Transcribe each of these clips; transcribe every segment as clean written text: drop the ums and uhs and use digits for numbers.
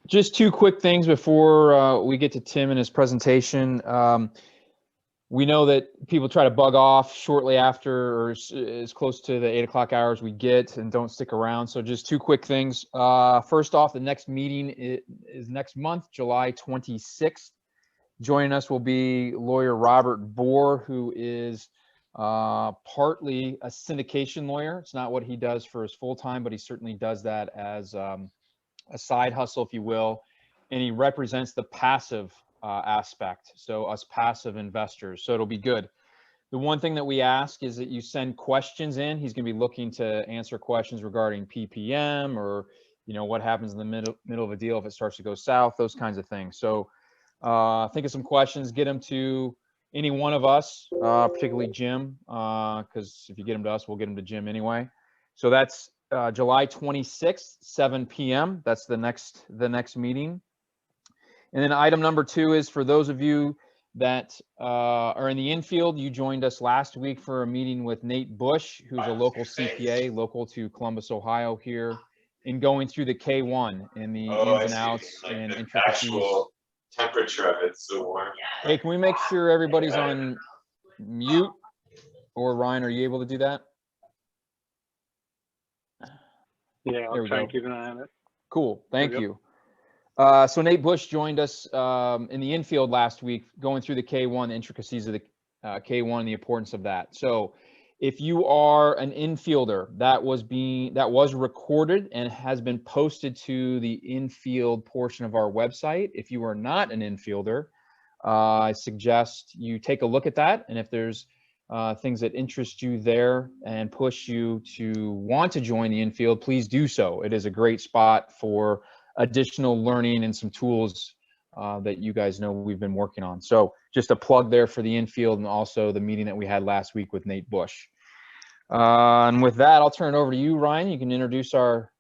Just two quick things before we get to Tim and his presentation. We know that people try to bug off shortly after or as close to the 8 o'clock hours we get and don't stick around. So just two quick things. First off, the next meeting is next month, July 26th. Joining us will be lawyer Robert Bohr, who is partly a syndication lawyer. It's not what he does for his full time, but he certainly does that as a side hustle, if you will. And he represents the passive aspect, so us passive investors. So it'll be good. The one thing that we ask is that you send questions in. He's going to be looking to answer questions regarding PPM or, what happens in the middle of a deal if it starts to go south, those kinds of things. So think of some questions, get them to any one of us, particularly Jim, because if you get them to us, we'll get them to Jim anyway. So that's July 26th, 7 p.m. That's the next meeting. And then item number 2 is for those of you that are in the infield. You joined us last week for a meeting with Nate Bush, who's a local CPA, local to Columbus, Ohio here, in going through the K1 and the ins and outs and the intricacies. actual temperature of it's so warm. Hey, can we make sure everybody's on mute? Or Ryan, are you able to do that? Yeah, I'll try and keep an eye on it. Cool, thank you. So Nate Bush joined us in the infield last week, going through the K1, the intricacies of the K1 and the importance of that. So if you are an infielder, that was recorded and has been posted to the infield portion of our website. If you are not an infielder, I suggest you take a look at that. And if there's things that interest you there and push you to want to join the infield, please do so. It is a great spot for additional learning and some tools that you guys know we've been working on. So just a plug there for the infield and also the meeting that we had last week with Nate Bush. And with that, I'll turn it over to you, Ryan. You can introduce our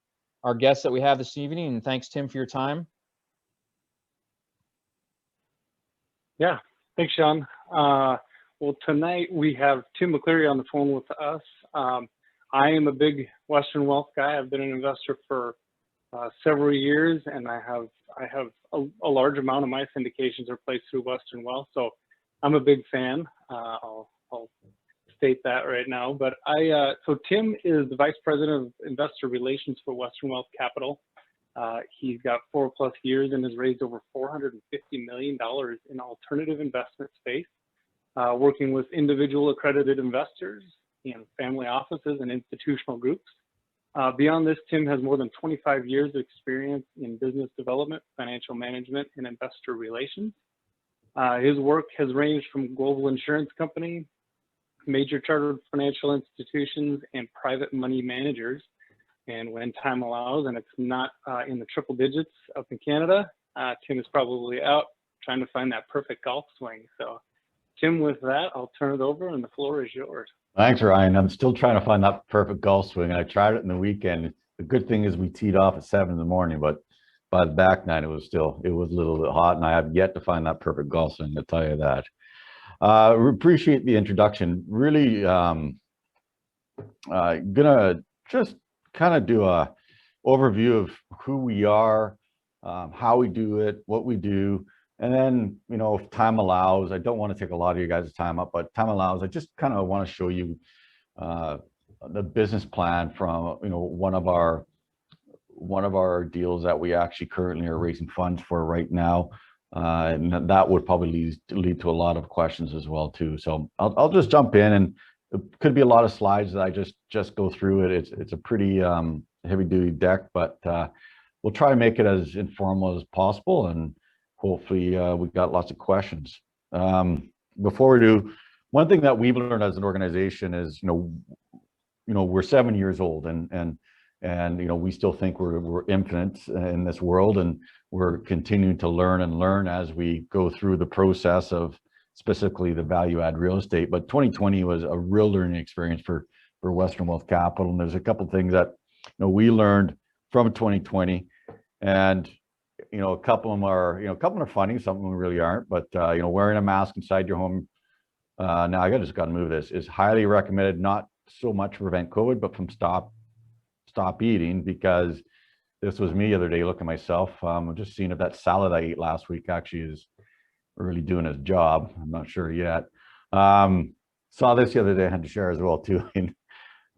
guests that we have this evening. And thanks, Tim, for your time. Yeah, thanks, Sean. Well, tonight we have Tim McLeary on the phone with us. I am a big Western Wealth guy. I've been an investor for several years, and I have a large amount of my syndications are placed through Western Wealth, so I'm a big fan. I'll state that right now. But so Tim is the Vice President of Investor Relations for Western Wealth Capital. He's got 4+ years and has raised over $450 million in alternative investment space, working with individual accredited investors, family offices, and institutional groups. Beyond this, Tim has more than 25 years of experience in business development, financial management, and investor relations. His work has ranged from global insurance company, major chartered financial institutions, and private money managers. And when time allows, and it's not in the triple digits up in Canada, Tim is probably out trying to find that perfect golf swing. So Tim, with that, I'll turn it over and the floor is yours. Thanks, Ryan. I'm still trying to find that perfect golf swing. I tried it in the weekend. The good thing is we teed off at 7 in the morning, but by the back nine, it was a little bit hot, and I have yet to find that perfect golf swing, I'll tell you that. We appreciate the introduction. Really gonna just kind of do a overview of who we are, how we do it, what we do. And then, if time allows, I don't want to take a lot of you guys' time up, but time allows, I just kind of want to show you the business plan from, one of our deals that we actually currently are raising funds for right now. And that would probably lead to a lot of questions as well too. So I'll just jump in, and it could be a lot of slides that I just go through it. It's a pretty heavy duty deck, but we'll try to make it as informal as possible, and hopefully we've got lots of questions. Before we do, one thing that we've learned as an organization is, we're 7 years old, and we still think we're infinite in this world, and we're continuing to learn as we go through the process of specifically the value add real estate. But 2020 was a real learning experience for Western Wealth Capital, and there's a couple of things that we learned from 2020, and a couple of them are funny, some of them really aren't. But wearing a mask inside your home, now I just got to move this, is highly recommended, not so much to prevent COVID, but from stop eating, because this was me the other day looking at myself. I'm just seeing if that salad I ate last week actually is really doing his job. I'm not sure yet. Saw this the other day, I had to share as well too.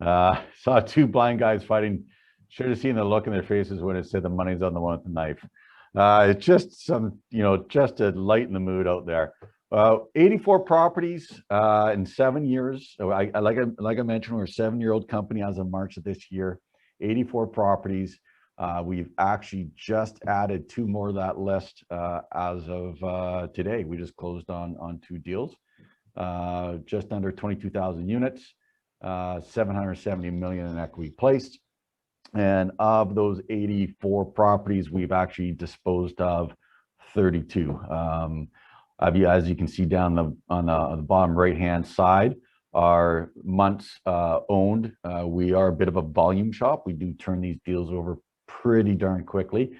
Saw two blind guys fighting. Should have seen the look in their faces when it said the money's on the one with the knife. It's just some, just to lighten the mood out there. 84 properties in 7 years. So like I mentioned, we're a 7-year-old company as of March of this year. 84 properties. We've actually just added 2 more to that list as of today. We just closed on 2 deals, just under 22,000 units, 770 million in equity placed. And of those 84 properties, we've actually disposed of 32. As you can see down on the bottom right-hand side, our months owned. We are a bit of a volume shop. We do turn these deals over pretty darn quickly.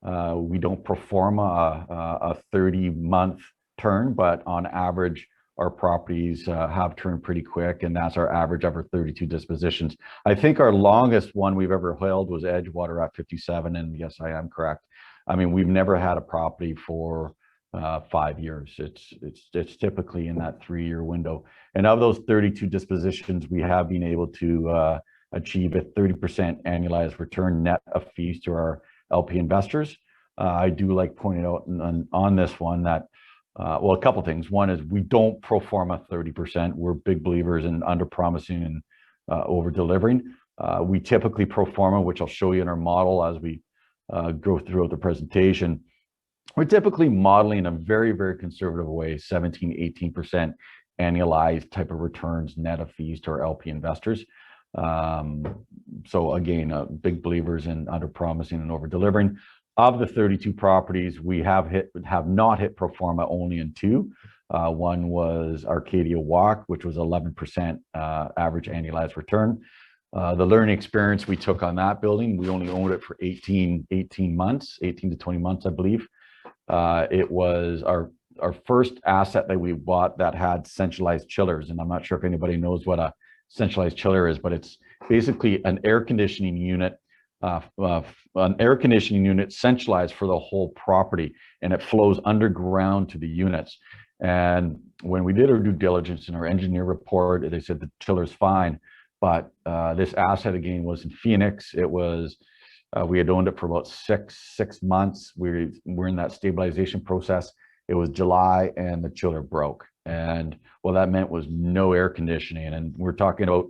We don't perform a 30-month turn, but on average, our properties have turned pretty quick, and that's our average over 32 dispositions. I think our longest one we've ever held was Edgewater at 57, and yes, I am correct. I mean, we've never had a property for 5 years. It's typically in that 3-year window. And of those 32 dispositions, we have been able to achieve a 30% annualized return net of fees to our LP investors. I do like pointing out on this one that, well, a couple things. One is we don't pro forma 30%. We're big believers in under promising and over delivering. We typically pro forma, which I'll show you in our model as we go throughout the presentation. We're typically modeling in a very, very conservative way, 17, 18% annualized type of returns net of fees to our LP investors. So again, big believers in under promising and over delivering. Of the 32 properties, we have not hit pro forma only in 2. One was Arcadia Walk, which was 11% average annualized return. The learning experience we took on that building, we only owned it for 18 months, 18 to 20 months, I believe. It was our first asset that we bought that had centralized chillers. And I'm not sure if anybody knows what a centralized chiller is, but it's basically an air conditioning unit centralized for the whole property, and it flows underground to the units. And when we did our due diligence in our engineer report, they said the chiller's fine, but this asset again was in Phoenix. It was we had owned it for about six months. We're in that stabilization process. It was July and the chiller broke, and what that meant was no air conditioning. And we're talking about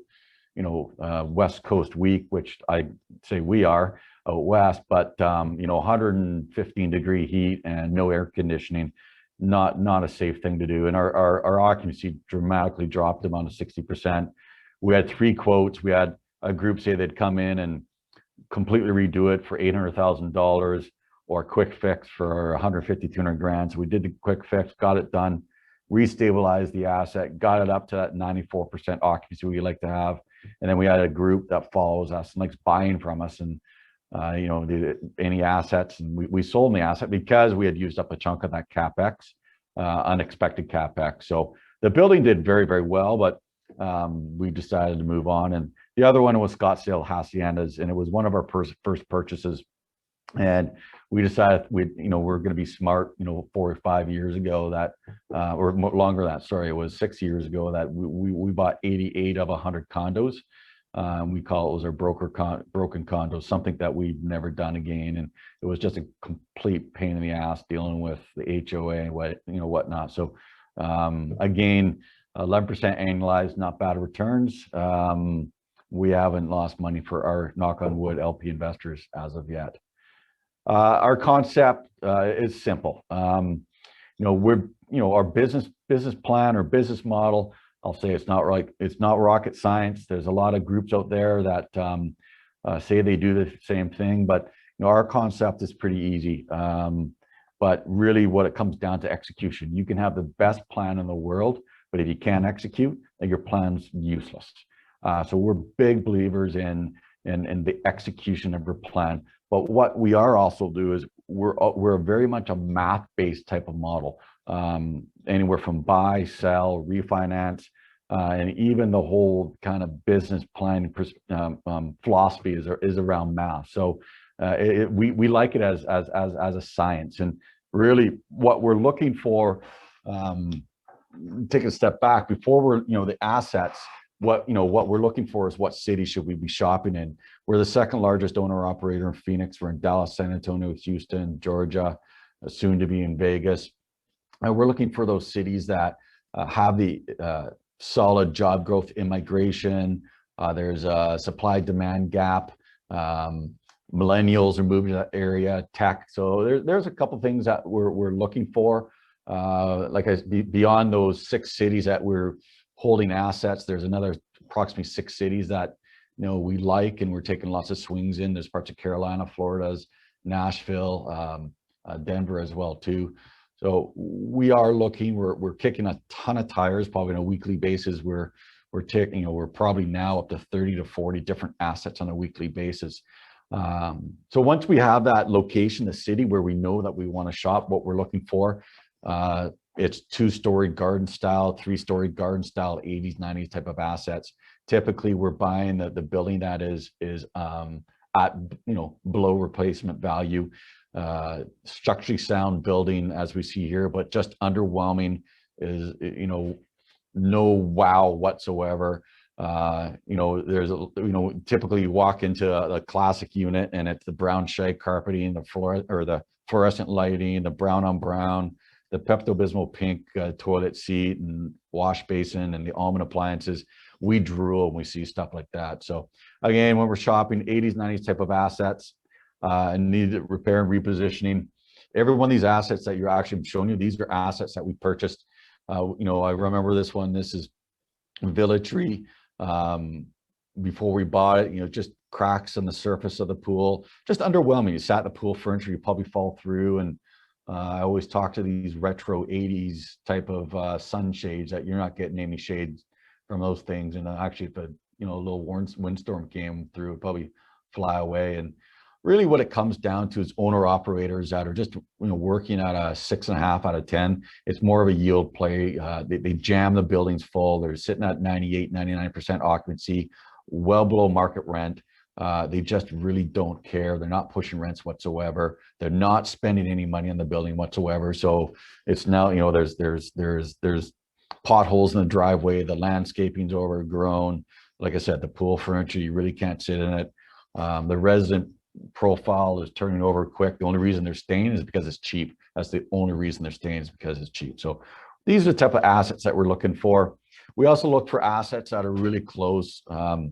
West Coast week, which I say we are out west, but 115-degree heat and no air conditioning, not a safe thing to do. And our occupancy dramatically dropped down to 60%. We had 3 quotes. We had a group say they'd come in and completely redo it for $800,000 or a quick fix for 150, 200 grand. So we did the quick fix, got it done, restabilized the asset, got it up to that 94% occupancy we like to have. And then we had a group that follows us and likes buying from us, and any assets, and we sold the asset because we had used up a chunk of that capex, unexpected capex. So the building did very, very well, but we decided to move on. And the other one was Scottsdale Haciendas, and it was one of our first purchases. And we decided we're going to be smart, 4 or 5 years ago that, or longer than that, sorry, it was 6 years ago that we bought 88 of 100 condos. We call it was our broken condos, something that we've never done again. And it was just a complete pain in the ass dealing with the HOA and whatnot. So again, 11% annualized, not bad returns. We haven't lost money for our, knock on wood, LP investors as of yet. Our concept is simple. Our business plan or business model, I'll say it's not rocket science. There's a lot of groups out there that say they do the same thing, but our concept is pretty easy. But really what it comes down to execution. You can have the best plan in the world, but if you can't execute, then your plan's useless. So we're big believers in the execution of your plan. But what we are also do is we're very much a math-based type of model. Anywhere from buy, sell, refinance, and even the whole kind of business plan philosophy is around math. So We like it as a science, and really what we're looking for. Take a step back before we're, the assets. What we're looking for is what city should we be shopping in. We're the second largest owner operator in Phoenix. We're in Dallas, San Antonio, Houston, Georgia, soon to be in Vegas. And we're looking for those cities that have the solid job growth, immigration. There's a supply demand gap. Millennials are moving to that area, tech. So there's a couple things that we're looking for. Beyond those 6 cities that we're holding assets, there's another approximately 6 cities that we like, and we're taking lots of swings in. There's parts of Carolina, Florida's, Nashville, Denver as well too. So we are looking. We're kicking a ton of tires, probably on a weekly basis. We're taking, we're probably now up to 30 to 40 different assets on a weekly basis. So once we have that location, the city where we know that we want to shop, what we're looking for. It's 2-story garden style, 3-story garden style, 80s, 90s type of assets. Typically, we're buying the building that is at below replacement value, structurally sound building as we see here, but just underwhelming is no wow whatsoever. There's typically you walk into a classic unit and it's the brown shag carpeting, the fluorescent lighting, the brown on brown, the Pepto-Bismol pink toilet seat and wash basin and the almond appliances. We drool when we see stuff like that. So again, when we're shopping 80s, 90s type of assets and need repair and repositioning, every one of these assets that you're actually showing you, these are assets that we purchased. I remember this one. This is Tree. Before we bought it, just cracks on the surface of the pool, just underwhelming. You sat in the pool furniture, you probably fall through. And I always talk to these retro 80s type of sunshades that you're not getting any shades from those things. And actually, if a little windstorm came through, it'd probably fly away. And really what it comes down to is owner operators that are just working at a 6.5 out of 10. It's more of a yield play. They jam the buildings full. They're sitting at 98, 99% occupancy, well below market rent. They just really don't care. They're not pushing rents whatsoever. They're not spending any money on the building whatsoever. So it's now, there's potholes in the driveway. The landscaping's overgrown. Like I said, the pool furniture, you really can't sit in it. The resident profile is turning over quick. The only reason they're staying is because it's cheap. That's the only reason they're staying, is because it's cheap. So these are the type of assets that we're looking for. We also look for assets that are really close to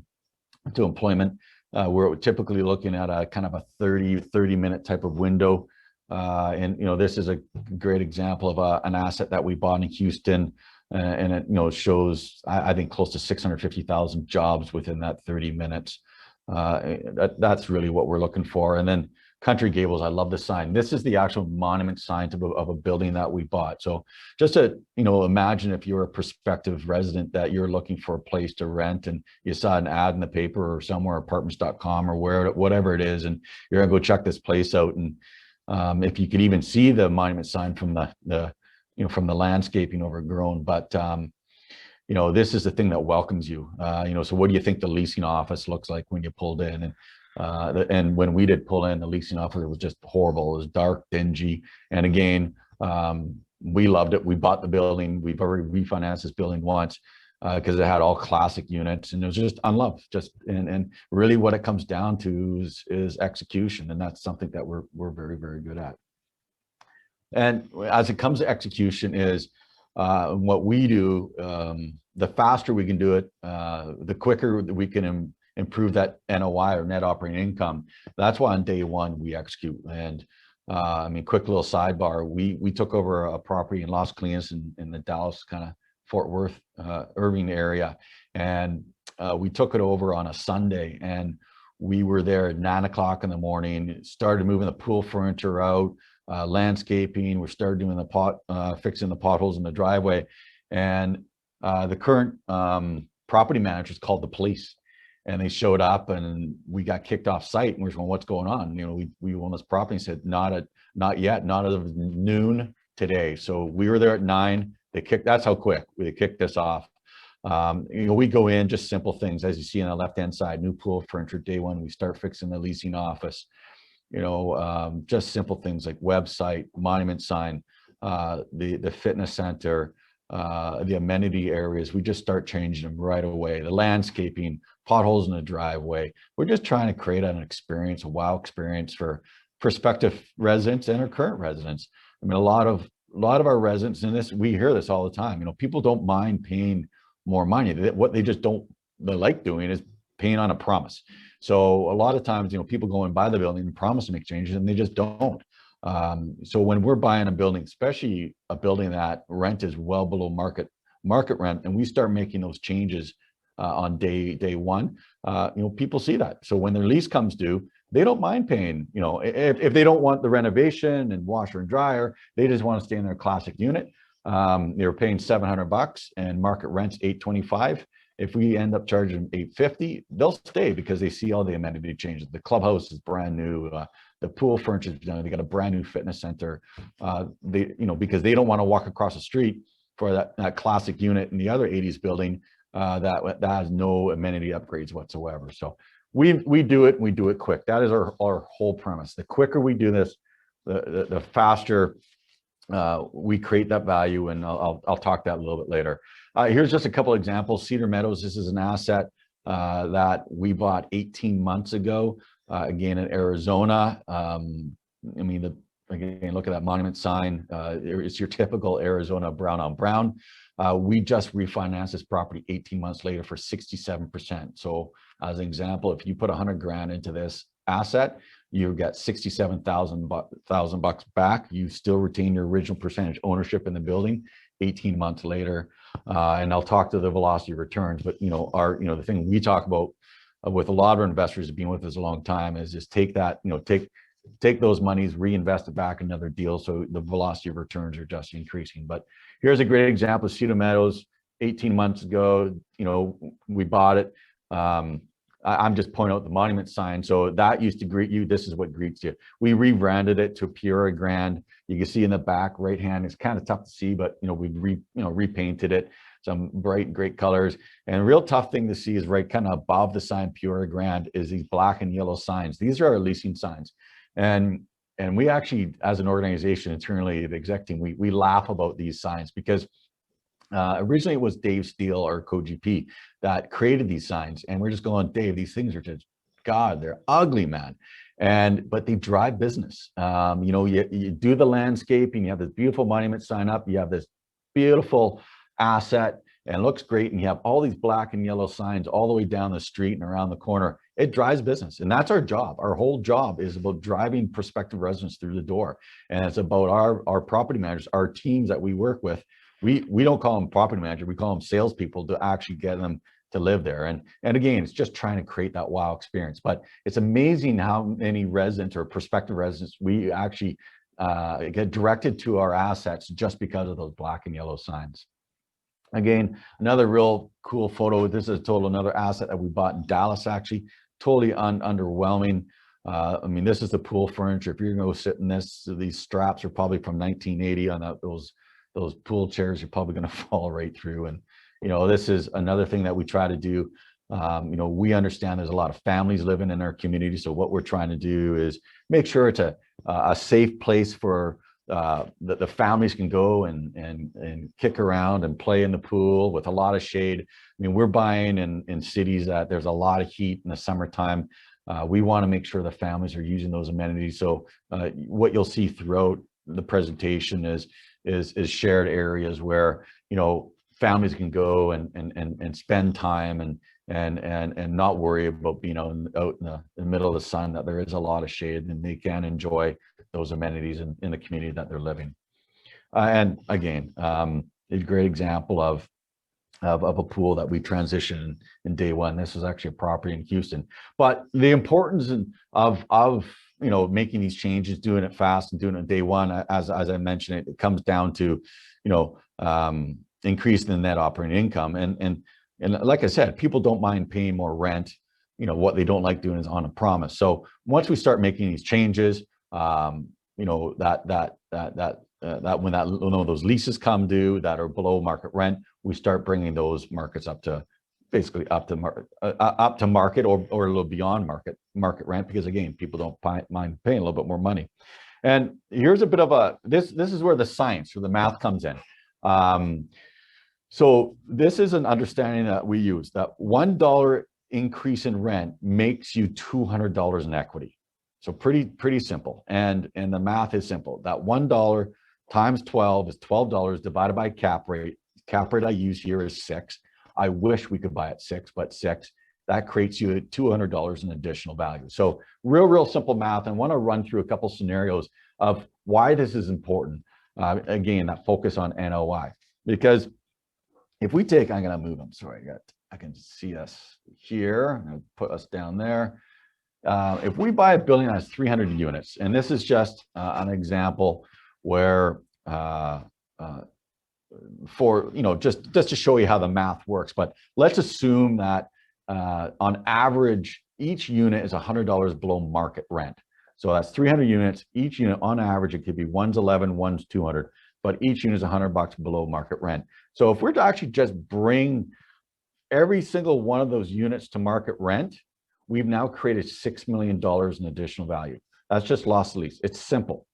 employment. We're typically looking at a kind of a 30-minute type of window. This is a great example of an asset that we bought in Houston, and it shows, I think, close to 650,000 jobs within that 30 minutes. That's really what we're looking for. And then Country Gables, I love the sign. This is the actual monument sign of a building that we bought. So just to, imagine if you're a prospective resident that you're looking for a place to rent and you saw an ad in the paper or somewhere, apartments.com or whatever it is, and you're gonna go check this place out. And if you could even see the monument sign from from the landscaping overgrown, but this is the thing that welcomes you. So what do you think the leasing office looks like when you pulled in? And when we did pull in, the leasing office, it was just horrible. It was dark, dingy. And again, we loved it. We bought the building. We've already refinanced this building once because it had all classic units, and it was just unloved. And really what it comes down to is execution. And that's something that we're very, very good at. And as it comes to execution is, what we do, the faster we can do it, the quicker that we can improve that NOI or net operating income. That's why on day one we execute. And quick little sidebar, we took over a property in Los Colinas in the Dallas kind of Fort Worth, Irving area. And we took it over on a Sunday, and we were there at 9 o'clock in the morning, started moving the pool furniture out, landscaping. We started doing fixing the potholes in the driveway, and the current property managers called the police, and they showed up, and we got kicked off site. And we're going, "What's going on?" We own this property. And said, "Not yet, not at noon today." So we were there at 9. That's how quick they kicked us off. We go in, just simple things, as you see on the left-hand side, new pool furniture day one. We start fixing the leasing office. just simple things like website, monument sign, the fitness center, the amenity areas. We just start changing them right away. The landscaping, potholes in the driveway. We're just trying to create an experience, a wow experience for prospective residents and our current residents. I mean, a lot of our residents in this, we hear this all the time. People don't mind paying more money. What they just don't like doing is paying on a promise. So a lot of times, people go and buy the building and promise to make changes, and they just don't. So when we're buying a building, especially a building that rent is well below market rent, and we start making those changes on day one, people see that. So when their lease comes due, they don't mind paying, if they don't want the renovation and washer and dryer, they just want to stay in their classic unit. They're paying $700 and market rent's $825. If we end up charging them $850, they'll stay because they see all the amenity changes. The clubhouse is brand new. The pool furniture is done. They got a brand new fitness center. Because they don't want to walk across the street for that classic unit in the other 80s building that has no amenity upgrades whatsoever. So we do it. We do it quick. That is our whole premise. The quicker we do this, the faster we create that value. And I'll talk that a little bit later. Here's just a couple examples. Cedar Meadows. This is an asset that we bought 18 months ago. Again, in Arizona. Again, look at that monument sign. It's your typical Arizona brown on brown. We just refinanced this property 18 months later for 67%. So as an example, if you put 100 grand into this asset, you get 67,000 bucks back. You still retain your original percentage ownership in the building 18 months later. And I'll talk to the velocity of returns, but the thing we talk about with a lot of our investors who've been with us a long time is just take that, take those monies, reinvest it back in another deal. So the velocity of returns are just increasing. But here's a great example of Cedar Meadows 18 months ago. We bought it. I'm just pointing out the monument sign. So that used to greet you. This is what greets you. We rebranded it to Pura Grand. You can see in the back right hand, it's kind of tough to see, but we repainted it. Some bright, great colors. And a real tough thing to see is right kind of above the sign Pura Grand is these black and yellow signs. These are our leasing signs. And we actually, as an organization internally, the exec team, we laugh about these signs because originally it was Dave Steele, our co-GP, that created these signs. And we're just going, Dave, these things are just, God, they're ugly, man. But they drive business. You do the landscaping, you have this beautiful monument sign up, you have this beautiful asset and it looks great, and you have all these black and yellow signs all the way down the street and around the corner. It drives business, and that's our job. Our whole job is about driving prospective residents through the door, and it's about our property managers, our teams that we work with. We don't call them property manager, we call them salespeople to actually get them to live there. And again, it's just trying to create that wow experience. But it's amazing how many residents or prospective residents we actually get directed to our assets just because of those black and yellow signs. Again, another real cool photo. This is another asset that we bought in Dallas, actually. Totally underwhelming. This is the pool furniture. If you're gonna go sit in this, these straps are probably from 1980 on those pool chairs. You're probably gonna fall right through. And this is another thing that we try to do. We understand there's a lot of families living in our community. So what we're trying to do is make sure it's a safe place for the families can go and kick around and play in the pool with a lot of shade. We're buying in cities that there's a lot of heat in the summertime. We want to make sure the families are using those amenities. So what you'll see throughout the presentation is shared areas where families can go and spend time and not worry about being out in the middle of the sun, that there is a lot of shade and they can enjoy those amenities in the community that they're living. And again, a great example of a pool that we transitioned in day one. This is actually a property in Houston. But the importance of making these changes, doing it fast and doing it day one, as I mentioned, it comes down to increasing the net operating income. And like I said, people don't mind paying more rent. What they don't like doing is on a promise. So once we start making these changes, when those leases come due that are below market rent, we start bringing those markets up to basically up to market or a little beyond market rent, because again, people don't mind paying a little bit more money. And here's a bit of this is where the science or the math comes in. So this is an understanding that we use, that $1 increase in rent makes you $200 in equity. So pretty simple. And the math is simple. That $1 times 12 is $12 divided by cap rate. Cap rate I use here is 6. I wish we could buy at 6, but 6. That creates you $200 in additional value. So real simple math. I want to run through a couple scenarios of why this is important. Again, that focus on NOI, because if we take, I'm going to move them. Sorry, I can see us here. I'm going to put us down there. If we buy a building that has 300 units, and this is just an example where for, just to show you how the math works, but let's assume that on average, each unit is $100 below market rent. So that's 300 units. Each unit on average, it could be one's 11, one's 200, but each unit is $100 below market rent. So if we're to actually just bring every single one of those units to market rent, we've now created $6 million in additional value. That's just loss to lease. It's simple.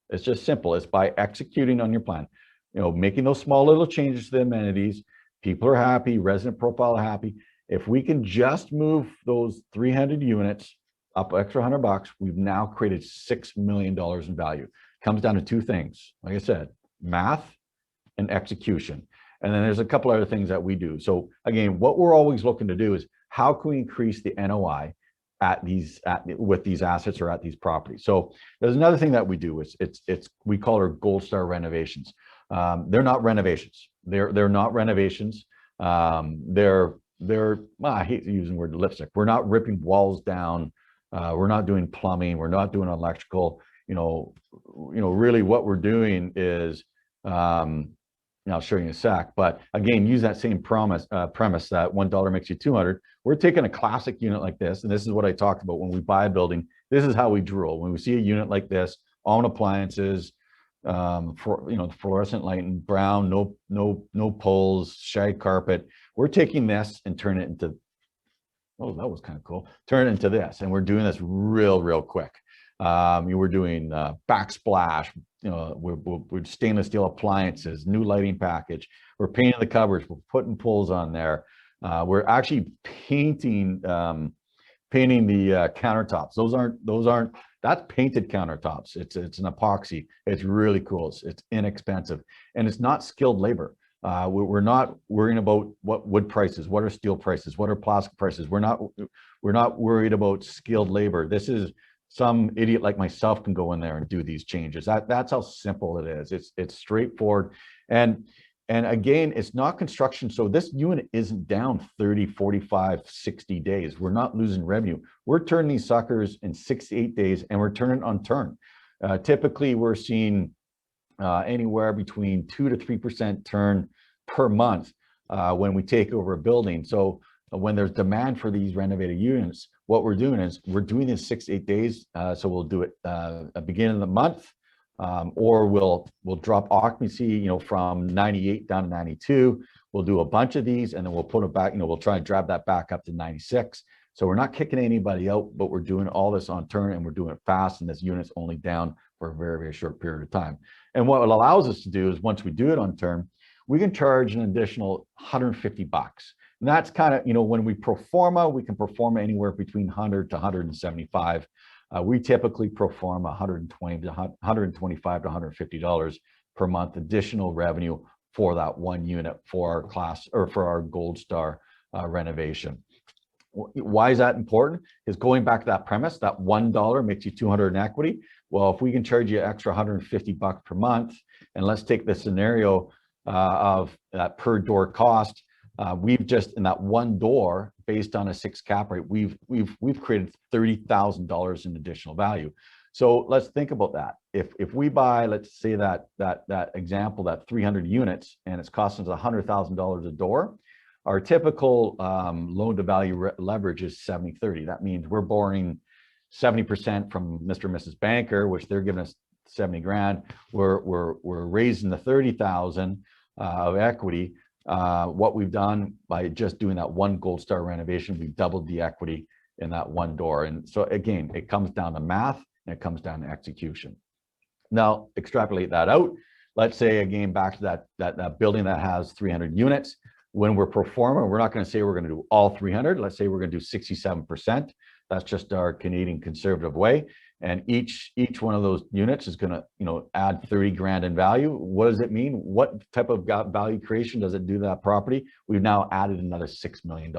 It's just simple. It's by executing on your plan, making those small little changes to the amenities. People are happy, resident profile happy. If we can just move those 300 units up extra $100, we've now created $6 million in value. Comes down to two things. Like I said, math and execution. And then there's a couple other things that we do. So again, what we're always looking to do is how can we increase the NOI with these assets or at these properties. So there's another thing that we do. We call our Gold Star renovations. They're not renovations. They're not renovations. Well, I hate using the word lipstick. We're not ripping walls down. We're not doing plumbing. We're not doing electrical. Really what we're doing is, I'll show you in a sec, but again, use that same premise that $1 makes you 200. We're taking a classic unit like this, and this is what I talked about when we buy a building. This is how we drool. When we see a unit like this, own appliances, fluorescent light and brown, no poles, shag carpet. We're taking this and turn it into, oh, that was kind of cool. Turn it into this, and we're doing this real quick. We're doing backsplash. We're stainless steel appliances, new lighting package. We're painting the cupboards. We're putting pulls on there. We're actually painting the countertops. That's painted countertops. It's an epoxy. It's really cool. It's inexpensive, and it's not skilled labor. We're not worrying about what wood prices, what are steel prices, what are plastic prices. We're not worried about skilled labor. This is some idiot like myself can go in there and do these changes. That's how simple it is. It's straightforward. And again, it's not construction. So this unit isn't down 30, 45, 60 days. We're not losing revenue. We're turning these suckers in 6 to 8 days, and we're turning on turn. Typically, we're seeing anywhere between 2 to 3% turn per month when we take over a building. So when there's demand for these renovated units, what we're doing is we're doing this 6 to 8 days. So we'll do it at the beginning of the month, or we'll drop occupancy, from 98 down to 92. We'll do a bunch of these, and then we'll put it back. We'll try and drive that back up to 96. So we're not kicking anybody out, but we're doing all this on turn, and we're doing it fast. And this unit's only down for a very short period of time. And what it allows us to do is once we do it on turn, we can charge an additional $150. And that's kind of, when we pro forma, we can perform anywhere between 100 to 175. We typically perform 120 to 125 to $150 per month additional revenue for that one unit for our class or for our Gold Star renovation. Why is that important? Is going back to that premise, that $1 makes you 200 in equity. Well, if we can charge you extra $150 per month, and let's take the scenario of that per door cost. We've just in that one door, based on a 6 cap rate, we've created $30,000 in additional value. So let's think about that. If we buy, let's say that example, that 300 units, and it's costing us $100,000 a door, our typical loan to value leverage is 70-30. That means we're borrowing 70% from Mr. and Mrs. Banker, which they're giving us 70 grand. We're raising the 30,000 of equity. what we've done by just doing that one Gold Star renovation, we've doubled the equity in that one door. And so again, it comes down to math and it comes down to execution. Now, extrapolate that out. Let's say again, back to that building that has 300 units. When we're pro forma, we're not going to say we're going to do all 300. Let's say we're going to do 67%. That's just our Canadian conservative way. And each one of those units is going to, you know, add 30 grand in value. What does it mean? What type of value creation does it do to that property? We've now added another $6 million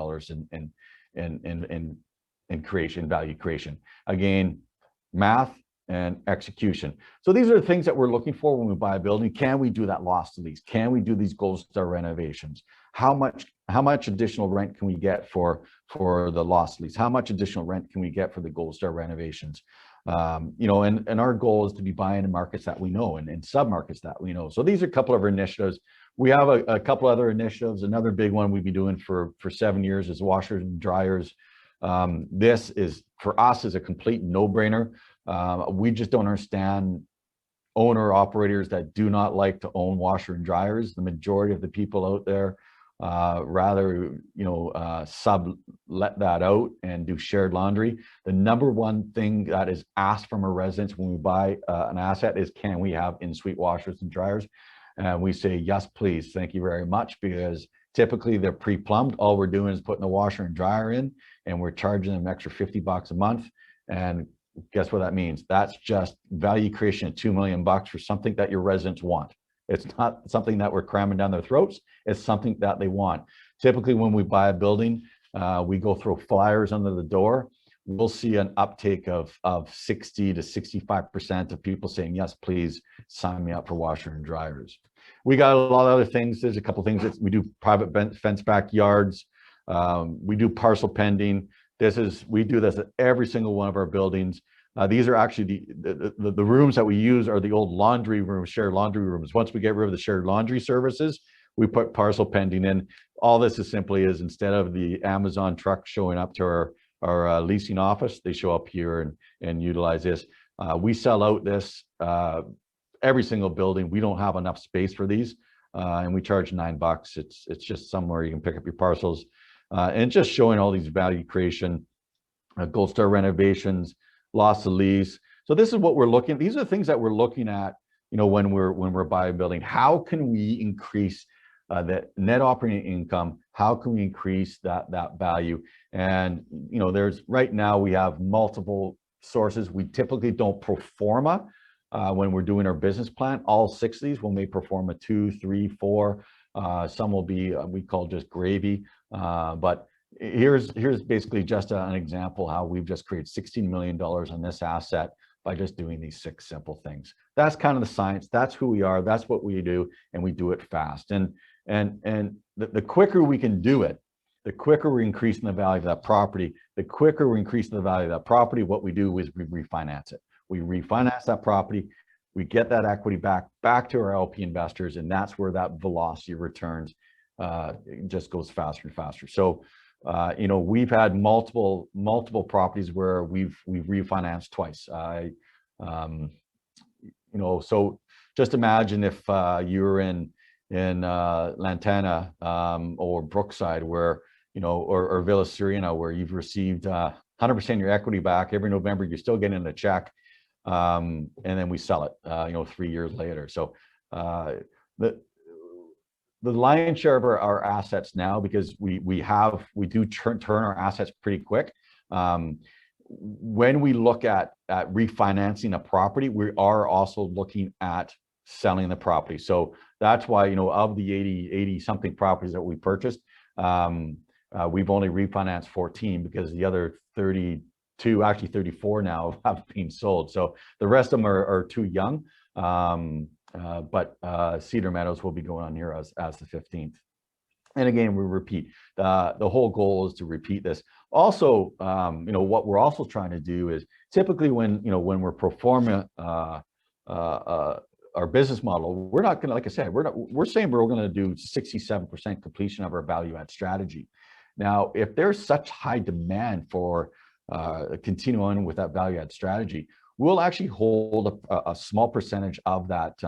in creation, value creation. Again, math and execution. So these are the things that we're looking for when we buy a building. Can we do that loss to lease? Can we do these Gold Star renovations? How much additional rent can we get for the loss lease? How much additional rent can we get for the Gold Star renovations? You know, and our goal is to be buying in markets that we know and in sub-markets that we know. So these are a couple of our initiatives. We have a couple other initiatives. Another big one we've been doing for 7 years is washers and dryers. This is, for us, is a complete no-brainer. We just don't understand owner operators that do not like to own washer and dryers. The majority of the people out there rather, you know, sublet that out and do shared laundry. The number one thing that is asked from our residents when we buy an asset is, can we have in-suite washers and dryers? And we say, yes, please, thank you very much, because typically they're pre-plumbed. All we're doing is putting the washer and dryer in, and we're charging them an extra $50 a month. And guess what that means? That's just value creation of $2 million for something that your residents want. It's not something that we're cramming down their throats. It's something that they want. Typically, when we buy a building, we go throw flyers under the door. We'll see an uptake of 60 to 65% of people saying, yes, please sign me up for washer and dryers. We got a lot of other things. There's a couple of things that we do: private fence backyards. We do parcel pending. We do this at every single one of our buildings. These are actually the rooms that we use are the old laundry rooms, shared laundry rooms. Once we get rid of the shared laundry services, we put parcel pending in. All this is simply is, instead of the Amazon truck showing up to our leasing office, they show up here and utilize this. We sell out this every single building. We don't have enough space for these, and we charge $9. It's just somewhere you can pick up your parcels, and just showing all these value creation, Gold Star renovations, loss of lease. So this is what we're looking. These are the things that we're looking at, you know, when we're buying a building. How can we increase that net operating income? How can we increase that value? And you know, there's right now we have multiple sources. We typically don't pro forma when we're doing our business plan. All 6 of these will may pro forma 2, 3, 4. Some will be we call just gravy, but here's basically just an example how we've just created $16 million on this asset by just doing these 6 simple things. That's kind of the science. That's who we are. That's what we do, and we do it fast. And the quicker we can do it, the quicker we're increasing the value of that property. The quicker we're increasing the value of that property, what we do is we refinance it. We refinance that property. We get that equity back to our LP investors, and that's where that velocity of returns just goes faster and faster. So you know, we've had multiple properties where we've refinanced twice. You know, so just imagine if you were in Lantana or Brookside, where, you know, or Villa Serena, where you've received 100% of your equity back every November. You're still getting a check, and then we sell it, you know, 3 years later. So the lion's share of our assets now, because we do turn our assets pretty quick. When we look at refinancing a property, we are also looking at selling the property. So that's why, you know, of the 80 something properties that we purchased, we've only refinanced 14, because the other 32, actually 34 now, have been sold. So the rest of them are too young. But Cedar Meadows will be going on here as the 15th. And again, we repeat, the whole goal is to repeat this. Also, you know, what we're also trying to do is, typically when we're pro forma our business model, we're not going to, like I said, we're saying we're going to do 67% completion of our value add strategy. Now, if there's such high demand for continuing with that value add strategy, we'll actually hold a small percentage of that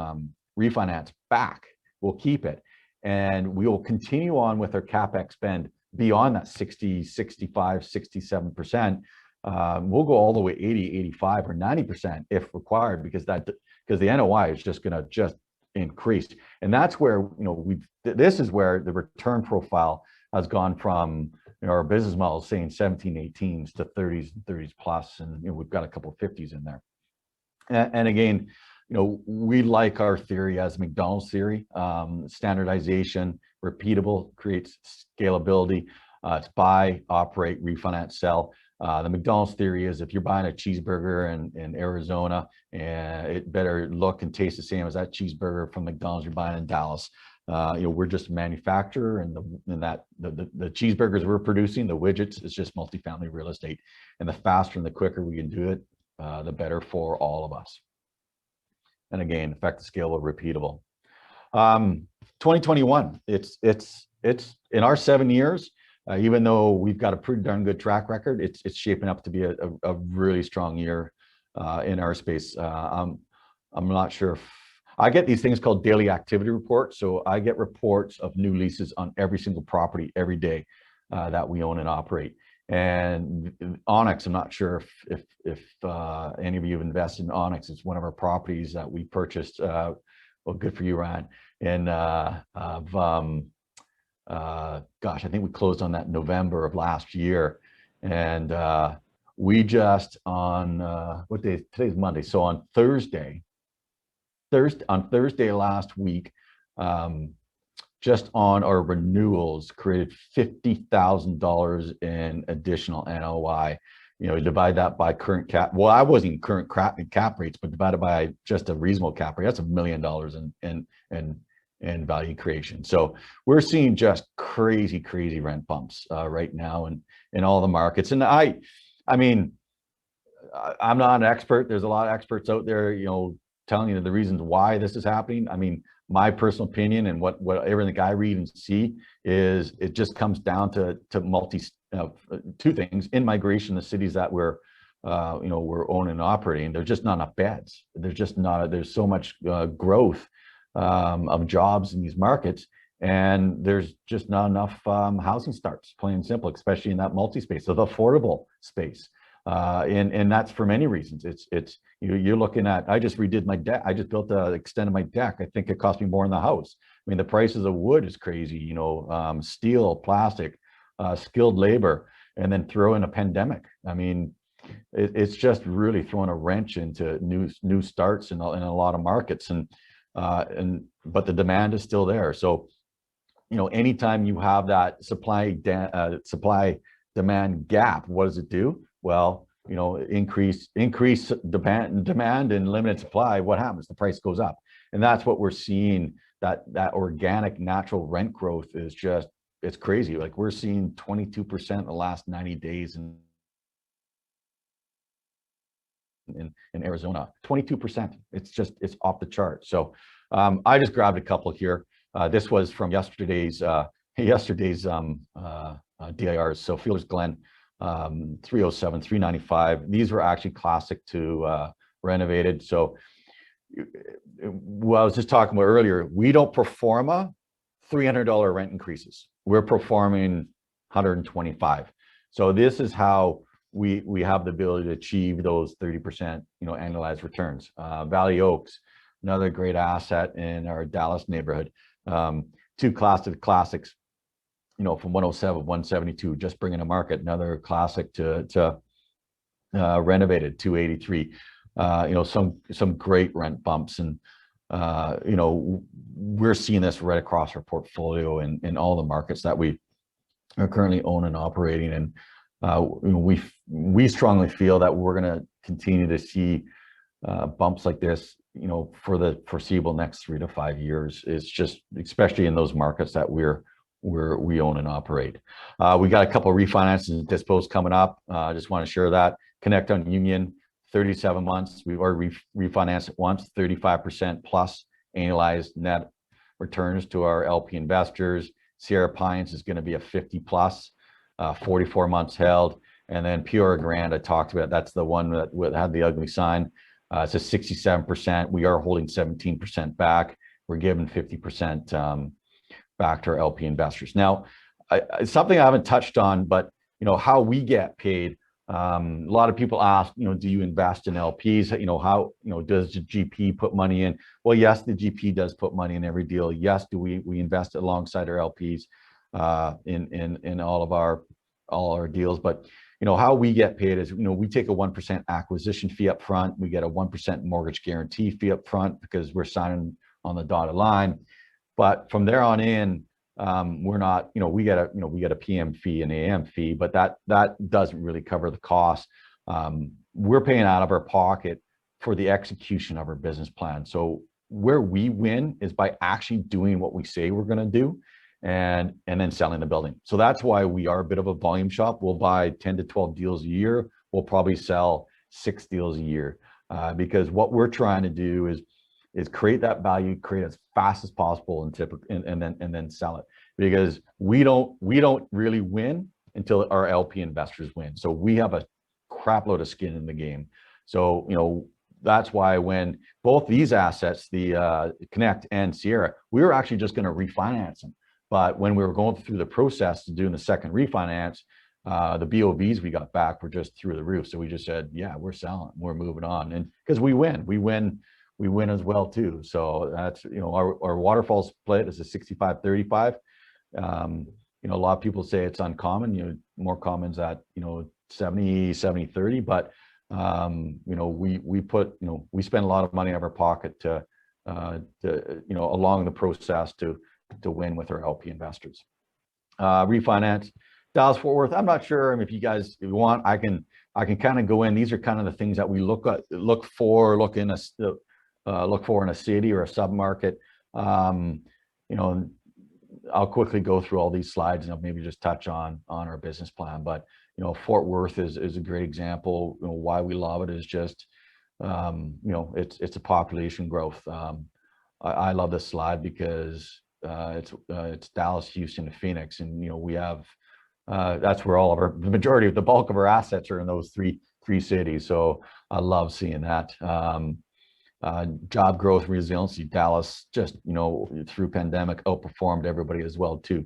refinance back. We'll keep it. And we will continue on with our CapEx spend beyond that 60, 65, 67%. We'll go all the way 80, 85, or 90% if required, because the NOI is just going to just increase. And that's where, this is where the return profile has gone from, our business model saying 17, 18s to 30s and 30s plus, and we've got a couple of 50s in there. And again, we like our theory as McDonald's theory. Standardization, repeatable, creates scalability. It's buy, operate, refinance, sell. The McDonald's theory is if you're buying a cheeseburger in Arizona, it better look and taste the same as that cheeseburger from McDonald's you're buying in Dallas. We're just a manufacturer, and the cheeseburgers we're producing, the widgets, is just multifamily real estate. And the faster and the quicker we can do it, the better for all of us. And again, effective, scalable, repeatable. 2021, it's in our 7 years, even though we've got a pretty darn good track record, it's shaping up to be a really strong year in our space. I'm not sure if I get these things called daily activity reports. So I get reports of new leases on every single property every day that we own and operate. And Onyx, I'm not sure if any of you have invested in Onyx. It's one of our properties that we purchased. Well, good for you, Ryan. And gosh, I think we closed on that in November of last year. And we just on what day? Today's Monday. So on Thursday last week, just on our renewals, created $50,000 in additional NOI. Divide that by current cap. Well, I wasn't current cap rates, but divided by just a reasonable cap rate, that's $1 million in value creation. So we're seeing just crazy rent bumps right now in all the markets. And I mean, I'm not an expert. There's a lot of experts out there, telling you the reasons why this is happening. I mean, my personal opinion and what everything I read and see is it just comes down to two things: in migration, the cities that we're owning and operating, there's just not enough beds. There's so much growth of jobs in these markets, and there's just not enough housing starts, plain and simple, especially in that multi-space, so the affordable space. And that's for many reasons. You're looking at, I just redid my deck. I just extended my deck. I think it cost me more in the house. I mean, the prices of wood is crazy, steel, plastic, skilled labor, and then throw in a pandemic. I mean, it's just really throwing a wrench into new starts in a lot of markets. But the demand is still there. So, anytime you have that supply demand gap, what does it do? Well, increase demand and limited supply. What happens? The price goes up. And that's what we're seeing, that organic natural rent growth is just, it's crazy. Like we're seeing 22% the last 90 days in Arizona, 22%. It's off the chart. So I just grabbed a couple here. This was from yesterday's DIRs. So Fielder's Glen, 307, 395. These were actually classic to renovated. So what I was just talking about earlier, we don't pro forma $300 rent increases. We're performing 125. So this is how we have the ability to achieve those 30%, annualized returns. Valley Oaks, another great asset in our Dallas neighborhood. Two classics, from 107, 172, just bringing to market. Another classic to renovated, 283. Some great rent bumps, and we're seeing this right across our portfolio in all the markets that we are currently own and operating. And we strongly feel that we're going to continue to see bumps like this, for the foreseeable next 3 to 5 years. It's just, especially in those markets that we own and operate. We got a couple of refinances and dispos coming up. I just want to share that. Connect on Union, 37 months. We've already refinanced it once, 35% plus annualized net returns to our LP investors. Sierra Pines is going to be a 50 plus, 44 months held. And then Pure Grand, I talked about, that's the one that had the ugly sign. It's a 67%. We are holding 17% back. We're giving 50% back to our LP investors. Now, something I haven't touched on, but how we get paid. A lot of people ask, do you invest in LPs? How, does the GP put money in? Well, yes, the GP does put money in every deal. Yes, we invest alongside our LPs in all our deals. But how we get paid is, we take a 1% acquisition fee up front. We get a 1% mortgage guarantee fee up front because we're signing on the dotted line. But from there on in, we're not, we get a PM fee and AM fee, but that doesn't really cover the cost. We're paying out of our pocket for the execution of our business plan. So where we win is by actually doing what we say we're going to do, and then selling the building. So that's why we are a bit of a volume shop. We'll buy 10 to 12 deals a year. We'll probably sell 6 deals a year, because what we're trying to do is create that value, create as fast as possible, and then sell it. Because we don't really win until our LP investors win. So we have a crap load of skin in the game. So that's why when both these assets, the Connect and Sierra, we were actually just going to refinance them. But when we were going through the process to doing the second refinance, the BOVs we got back were just through the roof. So we just said, yeah, we're selling, we're moving on. And because we win as well too. So that's, our waterfall split is a 65-35. A lot of people say it's uncommon, more common is at, 70-30, but, we spend a lot of money out of our pocket to along the process to win with our LP investors. Refinance, Dallas-Fort Worth. I'm not sure if you guys, if you want, I can kind of go in. These are kind of the things that we look for in a city or a submarket. I'll quickly go through all these slides and I'll maybe just touch on our business plan. But Fort Worth is a great example. Why we love it is just it's a population growth. I love this slide because it's Dallas, Houston, and Phoenix, and we have that's where all of the majority of the bulk of our assets are in those three cities. So I love seeing that. Job growth, resiliency. Dallas just through pandemic outperformed everybody as well too.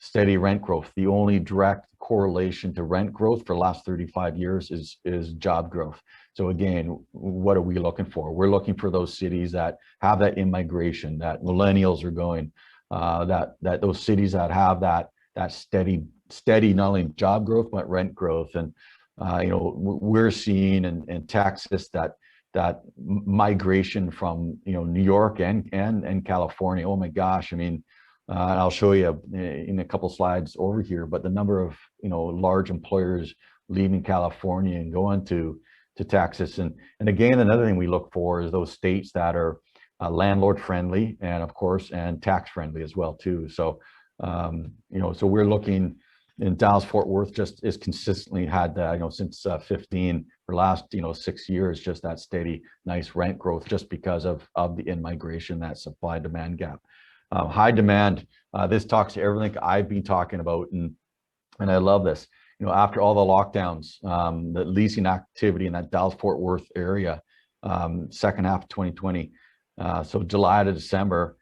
Steady rent growth. The only direct correlation to rent growth for the last 35 years is job growth. So again, what are we looking for? We're looking for those cities that have that in-migration, that millennials are going, that those cities that have that steady not only job growth but rent growth. And we're seeing in Texas that migration from New York and California. Oh my gosh, I mean, I'll show you in a couple slides over here, but the number of large employers leaving California and going to Texas. And again, another thing we look for is those states that are landlord friendly and of course and tax friendly as well too. So so we're looking in Dallas-Fort Worth just is consistently had since 15 for the last 6 years, just that steady nice rent growth just because of the in-migration, that supply demand gap. High demand, this talks to everything I've been talking about, and I love this. After all the lockdowns, the leasing activity in that Dallas-Fort Worth area, second half of 2020, so July to December,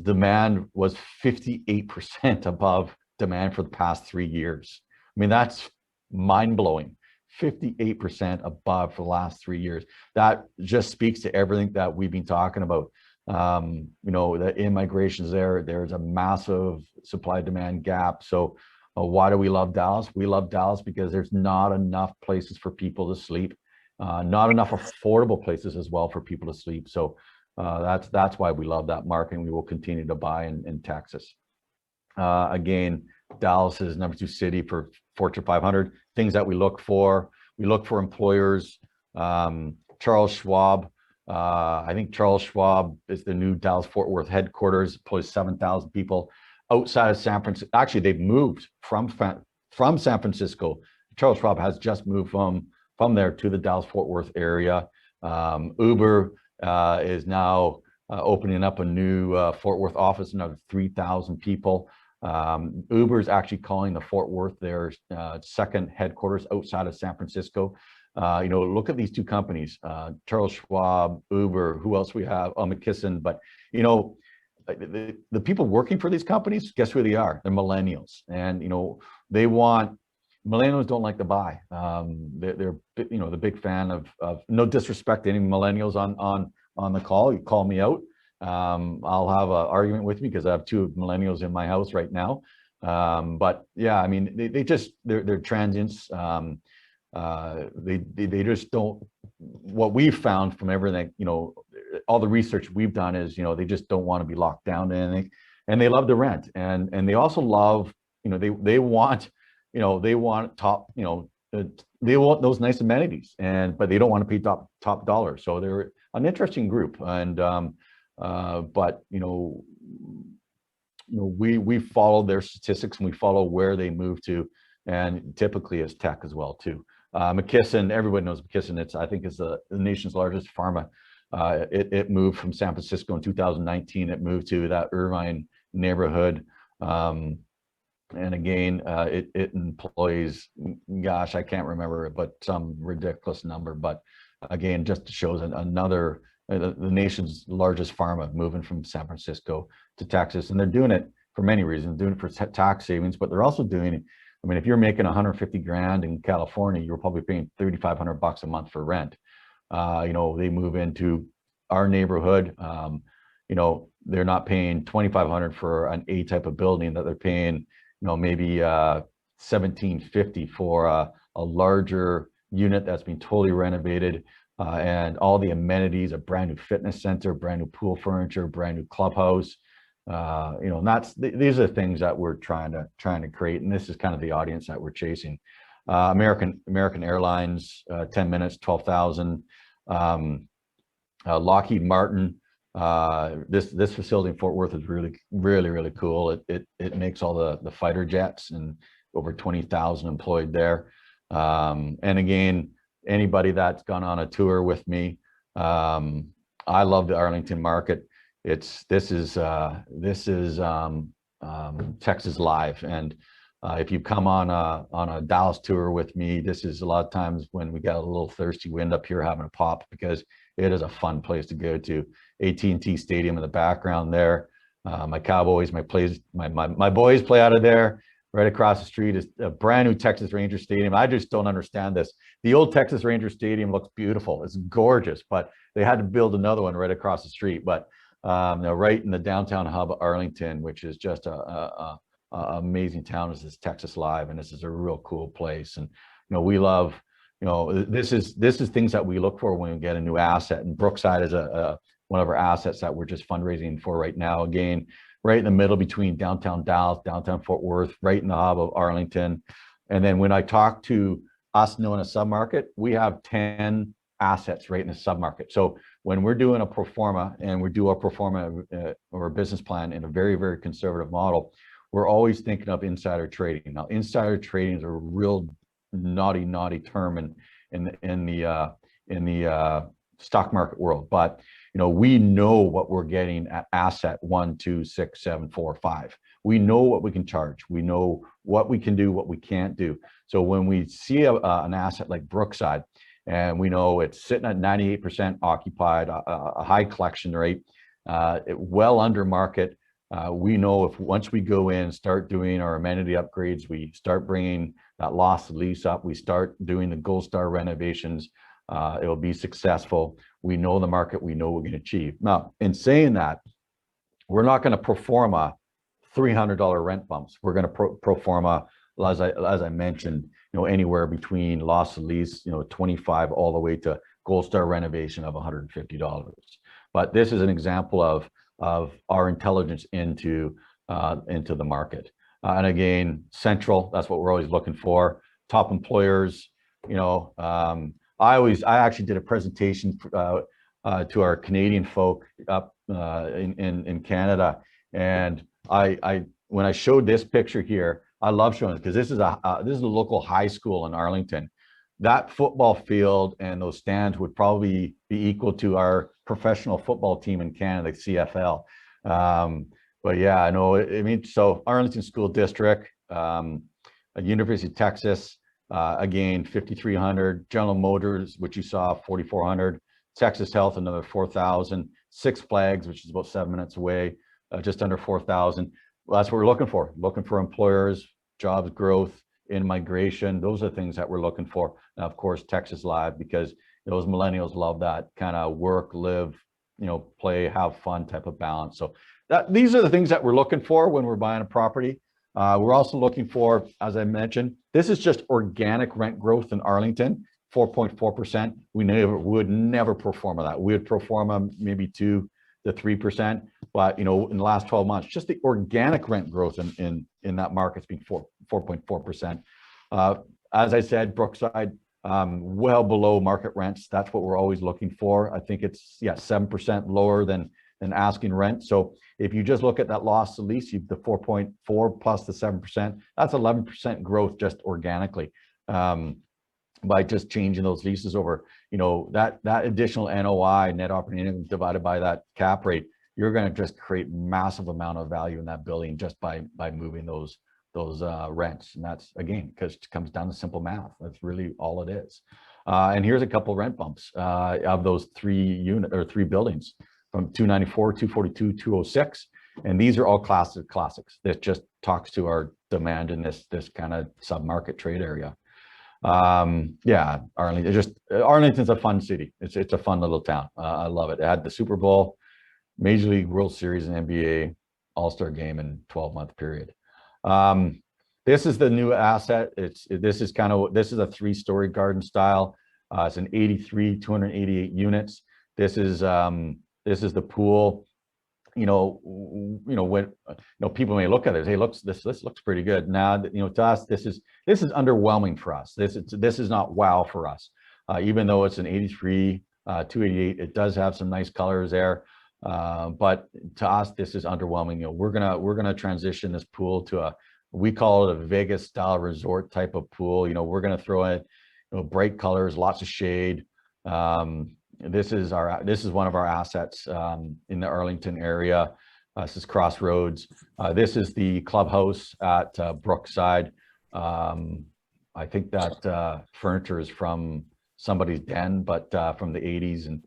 demand was 58% above demand for the past 3 years. I mean, that's mind-blowing. 58% above for the last 3 years. That just speaks to everything that we've been talking about. The immigration is there's a massive supply demand gap. So why do we love Dallas? We love Dallas because there's not enough places for people to sleep, not enough affordable places as well for people to sleep. So that's why we love that market, and we will continue to buy in Texas. Again, Dallas is number 2 city for Fortune 500. Things that we look for employers. Charles Schwab. I think Charles Schwab is the new Dallas-Fort Worth headquarters, employs 7,000 people outside of San Francisco. Actually, they've moved from San Francisco. Charles Schwab has just moved from there to the Dallas-Fort Worth area. Uber is now opening up a new Fort Worth office, another 3,000 people. Uber is actually calling the Fort Worth their second headquarters outside of San Francisco. Look at these two companies, Charles Schwab, Uber, who else we have? McKesson. But, the people working for these companies, guess who they are? They're millennials, and they want. Millennials don't like to buy. They're the big fan of, no disrespect to any millennials on the call. You call me out. I'll have an argument with me because I have two millennials in my house right now. But yeah, I mean, they're transients. They just don't. What we've found from everything, all the research we've done is, they just don't want to be locked down to anything, and they love to rent, and they also love, they want. They want top, they want those nice amenities, but they don't want to pay top dollar. So they're an interesting group, and but we follow their statistics and we follow where they move to, and typically it's tech as well too. McKesson, everybody knows McKesson. I think it's the nation's largest pharma. It moved from San Francisco in 2019. It moved to that Irvine neighborhood. And again, it employs, gosh, I can't remember, but some ridiculous number. But again, just shows another, the nation's largest pharma moving from San Francisco to Texas. And they're doing it for many reasons, doing it for tax savings, but they're also doing it. I mean, if you're making 150 grand in California, you're probably paying 3,500 bucks a month for rent. They move into our neighborhood. They're not paying 2,500 for an A type of building, that they're paying maybe 1,750 for a larger unit that's been totally renovated, and all the amenities, a brand new fitness center, brand new pool furniture, brand new clubhouse. And these are things that we're trying to create, and this is kind of the audience that we're chasing. American Airlines, 10 minutes, 12,000. Lockheed Martin. This facility in Fort Worth is really cool. It makes all the fighter jets, and over 20,000 employed there. And again, anybody that's gone on a tour with me, I love the Arlington market. This is Texas Live, and if you come on a Dallas tour with me, this is a lot of times when we get a little thirsty, we end up here having a pop, because it is a fun place to go to. AT&T Stadium in the background there. My Cowboys, my boys play out of there. Right across the street is a brand new Texas Ranger Stadium. I just don't understand this. The old Texas Ranger Stadium looks beautiful. It's gorgeous, but they had to build another one right across the street. But right in the downtown hub of Arlington, which is just a amazing town, is this Texas Live, and this is a real cool place. And we love, this is things that we look for when we get a new asset. And Brookside is one of our assets that we're just fundraising for right now. Again, right in the middle between downtown Dallas, downtown Fort Worth, right in the hub of Arlington. And then when I talk to us knowing a submarket, we have 10 assets right in the submarket. So when we're doing a pro forma, and we do a pro forma or a business plan in a very, very conservative model, we're always thinking of insider trading. Now, insider trading is a real naughty term in the stock market world, but we know what we're getting at asset 1, 2, 6, 7, 4, 5. We know what we can charge. We know what we can do, what we can't do. So when we see an asset like Brookside, and we know it's sitting at 98% occupied, a high collection rate, well under market, we know if once we go in, start doing our amenity upgrades, we start bringing that loss to lease up, we start doing the Gold Star renovations, it will be successful. We know the market, we know what we're going to achieve. Now, in saying that, we're not going to pro forma $300 rent bumps. We're going to pro forma, as I mentioned, anywhere between loss to lease, 25 all the way to Gold Star renovation of $150. But this is an example of our intelligence into the market. And again, central, that's what we're always looking for. Top employers, I actually did a presentation to our Canadian folk up in Canada, and when I showed this picture here, I love showing it because this is a local high school in Arlington. That football field and those stands would probably be equal to our professional football team in Canada, the CFL. But yeah, I know. I mean, so Arlington School District, University of Texas. Again, 5,300. General Motors, which you saw, 4,400. Texas Health, another 4,000. Six Flags, which is about 7 minutes away. just under 4,000. Well, that's what we're looking for employers, jobs growth, in migration. Those are things that we're looking for. And of course, Texas Live, because those millennials love that kind of work, live, play, have fun type of balance. So these are the things that we're looking for when we're buying a property. We're also looking for, as I mentioned, this is just organic rent growth in Arlington, 4.4%. We would never pro forma that. We would pro forma maybe 2 to 3%, but in the last 12 months, just the organic rent growth in that market's been 4.4%. As I said, Brookside, well below market rents. That's what we're always looking for. I think it's 7% lower than asking rent. So if you just look at that loss to lease, the 4.4 plus the 7%, that's 11% growth just organically. By just changing those leases over, that additional NOI, net operating income, divided by that cap rate, you're going to just create massive amount of value in that building just by moving those rents. And that's, again, because it comes down to simple math. That's really all it is. And here's a couple rent bumps of those 3 buildings from 294, 242, 206. And these are all classics. That just talks to our demand in this kind of sub-market trade area. Arlington's a fun city. It's a fun little town. I love it. It had the Super Bowl, Major League World Series, and NBA All-Star game in 12-month period. This is the new asset. This is a 3-story garden style. It's an 288 units. This is the pool. When people may look at it, hey, this looks pretty good. Now, to us, this is underwhelming for us. This is not wow for us. Even though it's an 288, it does have some nice colors there. But to us, this is underwhelming. We're gonna transition this pool to we call it a Vegas style resort type of pool. We're gonna throw in bright colors, lots of shade. This is one of our assets in the Arlington area. This is Crossroads. This is the clubhouse at Brookside. I think that furniture is from somebody's den, but from the 80s, and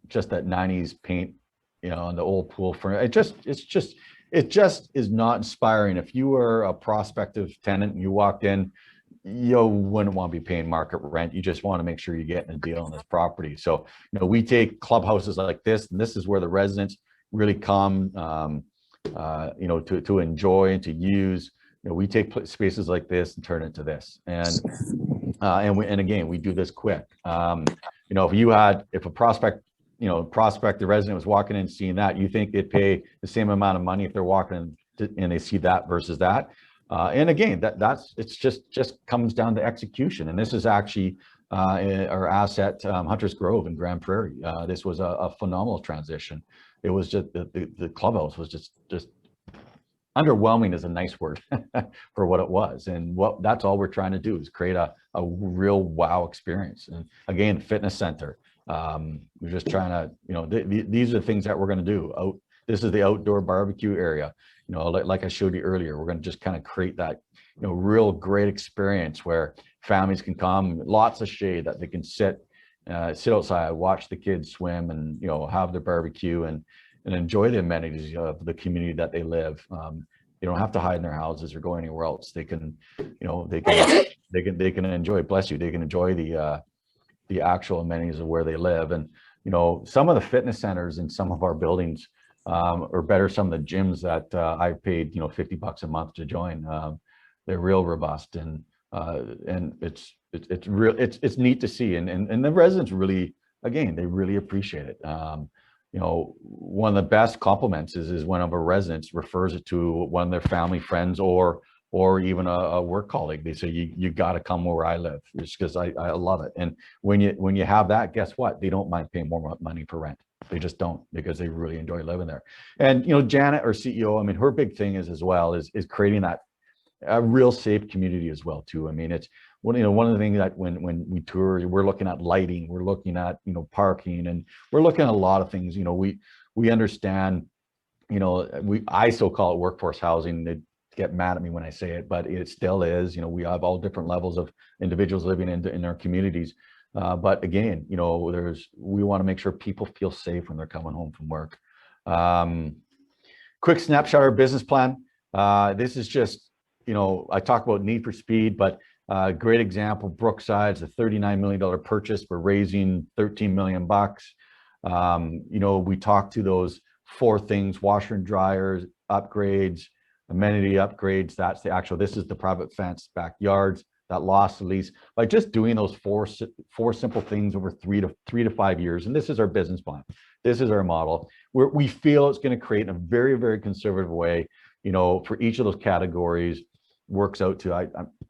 just that 90s paint, on the old pool furniture. It just is not inspiring. If you were a prospective tenant and you walked in, you wouldn't want to be paying market rent. You just want to make sure you're getting a deal on this property. So, we take clubhouses like this, and this is where the residents really come, to enjoy and to use. We take spaces like this and turn it into this. And again, we do this quick. If a prospective resident was walking in seeing that, you think they'd pay the same amount of money if they're walking in and they see that versus that. And again, it's just comes down to execution. And this is actually our asset, Hunters Grove in Grand Prairie. This was a phenomenal transition. It was just the clubhouse was just underwhelming is a nice word for what it was. And that's all we're trying to do is create a real wow experience. And again, fitness center. We're just trying to, these are the things that we're going to do. This is the outdoor barbecue area. Like I showed you earlier, we're going to just kind of create that, real great experience where families can come, lots of shade that they can sit outside, watch the kids swim, and have their barbecue and enjoy the amenities of the community that they live. They don't have to hide in their houses or go anywhere else. They can, they can enjoy. Bless you. They can enjoy the actual amenities of where they live. And some of the fitness centers in some of our buildings. Or better, some of the gyms that I paid, $50 a month to join. They're real robust, and it's neat to see, and the residents really, again, they really appreciate it. One of the best compliments is when a resident refers it to one of their family, friends, or even a work colleague. They say, you got to come where I live, just because I love it. And when you have that, guess what? They don't mind paying more money for rent. They just don't, because they really enjoy living there. And Janet, our CEO, her big thing is creating that a real safe community as well too. It's one of the things that when we tour, we're looking at lighting, we're looking at parking, and we're looking at a lot of things. We understand, I still call it workforce housing. They get mad at me when I say it, but it still is. We have all different levels of individuals living in our communities. But again, we want to make sure people feel safe when they're coming home from work. Quick snapshot of our business plan. This is just, I talk about need for speed, but great example, Brookside's a $39 million purchase. We're raising 13 million bucks. We talked to those 4 things: washer and dryers, upgrades, amenity upgrades. That's the actual, this is the private fence, backyards, that loss to lease. By just doing those four simple things over 3 to 5 years, and this is our business plan. This is our model. We feel it's going to create in a very, very conservative way, for each of those categories. Works out to,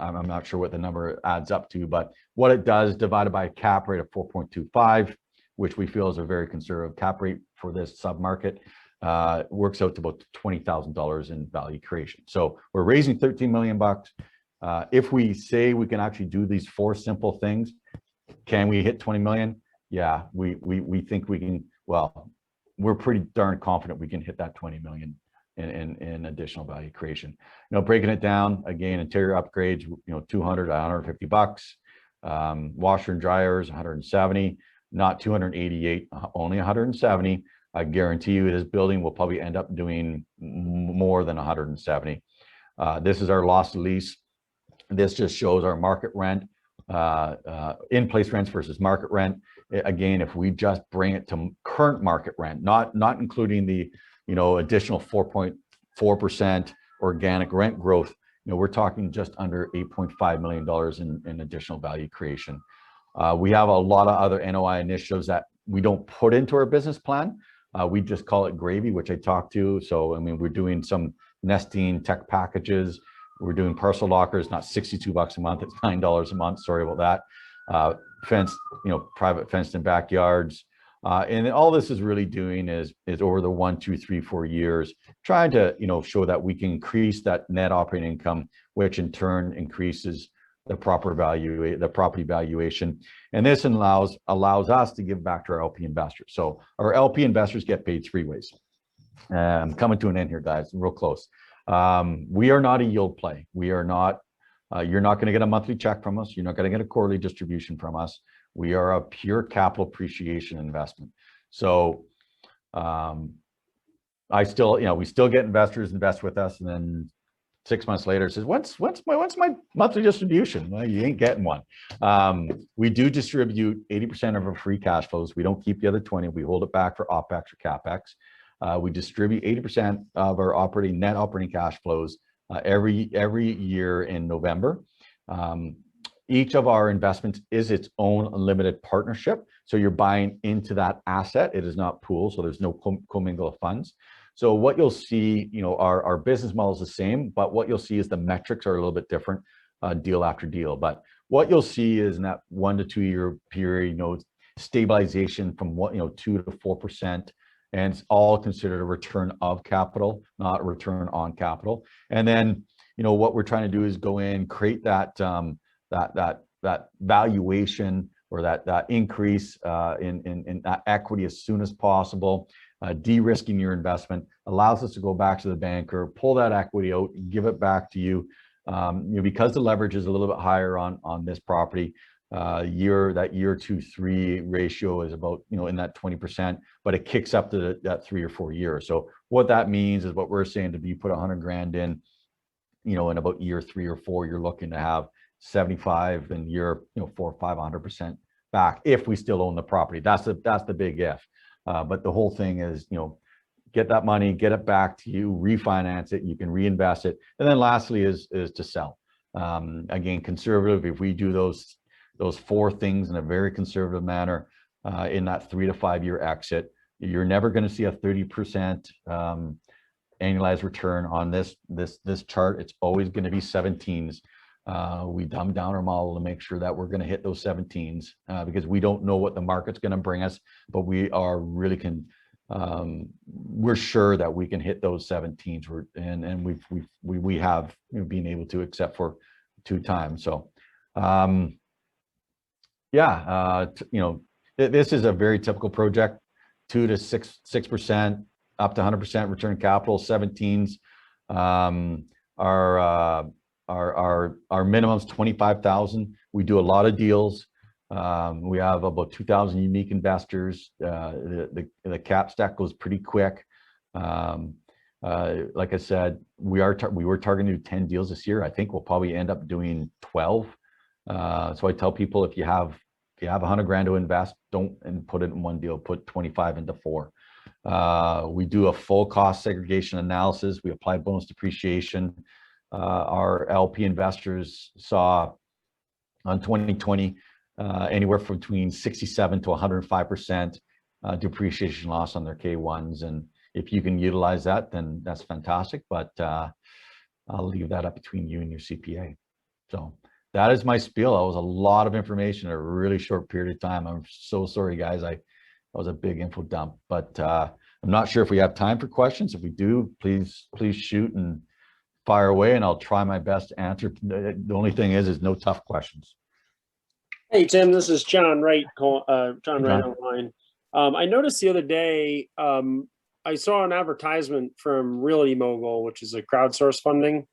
I'm not sure what the number adds up to, but what it does divided by a cap rate of 4.25, which we feel is a very conservative cap rate for this submarket, works out to about $20,000 in value creation. So we're raising 13 million bucks. If we say we can actually do these 4 simple things, can we hit 20 million? Yeah, we think we can. Well, we're pretty darn confident we can hit that 20 million in additional value creation. Breaking it down again, interior upgrades, 200 to 150 bucks. Washer and dryers, 170, not 288, only 170. I guarantee you this building will probably end up doing more than 170. This is our loss to lease. This just shows our market rent, in-place rents versus market rent. Again, if we just bring it to current market rent, not including the additional 4.4% organic rent growth, we're talking just under $8.5 million in additional value creation. We have a lot of other NOI initiatives that we don't put into our business plan. We just call it gravy, which I talked to. So, we're doing some nesting tech packages. We're doing parcel lockers, not 62 bucks a month. It's $9 a month. Sorry about that. Fenced, private fenced in backyards. And all this is really doing is over the 1, 2, 3, 4 years, trying to, show that we can increase that net operating income, which in turn increases the property valuation. And this allows us to give back to our LP investors. So our LP investors get paid 3 ways. I'm coming to an end here, guys, real close. We are not a yield play. We are not, you're not going to get a monthly check from us. You're not going to get a quarterly distribution from us. We are a pure capital appreciation investment. So we still get investors invest with us, and then 6 months later says, what's my monthly distribution? Well, you ain't getting one. We do distribute 80% of our free cash flows. We don't keep the other 20. We hold it back for OpEx or CapEx. We distribute 80% of our net operating cash flows every year in November. Each of our investments is its own limited partnership. So you're buying into that asset. It is not pooled, so there's no commingle of funds. So what you'll see, our business model is the same, but what you'll see is the metrics are a little bit different, deal after deal. But what you'll see is in that 1 to 2 year period, stabilization from 2 to 4%, and it's all considered a return of capital, not a return on capital. And then, what we're trying to do is go in, create that valuation or that increase in that equity as soon as possible. De-risking your investment allows us to go back to the banker, pull that equity out, give it back to you. Because the leverage is a little bit higher on this property, that year 2, 3 ratio is about, in that 20%, but it kicks up to that 3 or 4 years. So what that means is what we're saying, if you put 100 grand in, in about year 3 or 4, you're looking to have 75, and year 4 or 5, 100% back if we still own the property. That's the big if. But the whole thing is, get that money, get it back to you, refinance it, you can reinvest it. And then lastly is to sell. Again, conservative. If we do those 4 things in a very conservative manner, in that 3 to 5 year exit, you're never going to see a 30% annualized return on this chart. It's always going to be 17s. We dumb down our model to make sure that we're going to hit those 17s, because we don't know what the market's going to bring us, but we are really we're sure that we can hit those 17s. We have been able to, except for 2 times. So this is a very typical project, 2 to 6% up to 100% return capital, 17s. Our minimum's 25,000. We do a lot of deals. We have about 2,000 unique investors. The cap stack goes pretty quick. Like I said, we were targeting to do 10 deals this year. I think we'll probably end up doing 12. So I tell people, if you have 100 grand to invest, don't and put it in one deal, put 25 into 4. We do a full cost segregation analysis. We apply bonus depreciation. Our LP investors saw on 2020 anywhere from between 67 to 105% depreciation loss on their K1s. And if you can utilize that, then that's fantastic. But I'll leave that up between you and your CPA. So that is my spiel. That was a lot of information in a really short period of time. I'm so sorry, guys. That was a big info dump. But I'm not sure if we have time for questions. If we do, please shoot and fire away, and I'll try my best to answer. The only thing is no tough questions. Hey, Tim, this is John Wright, John Wright online. I noticed the other day, I saw an advertisement from Realty Mogul, which is a crowdsource funding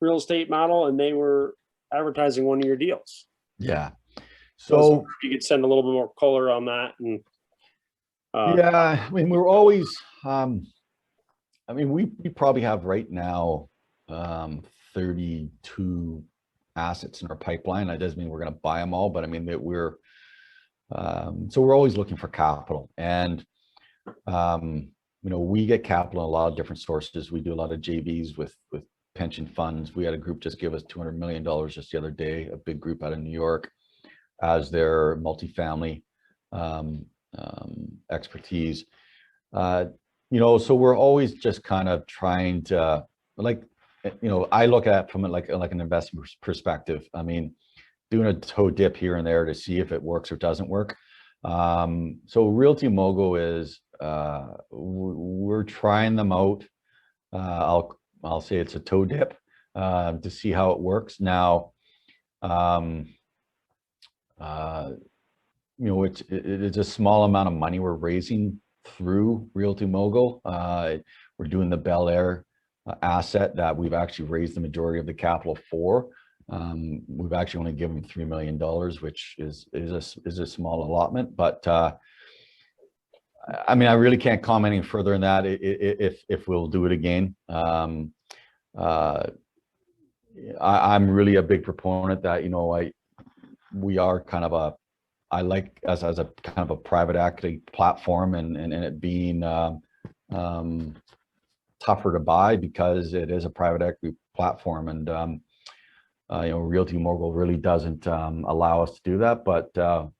real estate model, and they were advertising one of your deals. Yeah. So if you could send a little bit more color on that. And yeah, I mean, we're always, I mean, we probably have right now 32 assets in our pipeline. That doesn't mean we're going to buy them all, but I mean that so we're always looking for capital. And you know, we get capital in a lot of different sources. We do a lot of JVs with pension funds. We had a group just give us $200 million just the other day, a big group out of New York, as their multifamily expertise. You know, so we're always just kind of trying to, like, you know, I look at it from like an investment perspective. I mean, doing a toe dip here and there to see if it works or doesn't work. So Realty Mogul is, we're trying them out. I'll say it's a toe dip to see how it works. Now, you know, it's a small amount of money we're raising through Realty Mogul. We're doing the Bel Air asset that we've actually raised the majority of the capital for. We've actually only given $3 million, which is a small allotment, but I mean, I really can't comment any further on that. If we'll do it again. I'm really a big proponent that, you know, we are kind of I like us as a kind of a private equity platform, and it being tougher to buy because it is a private equity platform, and you know, Realty Mogul really doesn't allow us to do that, but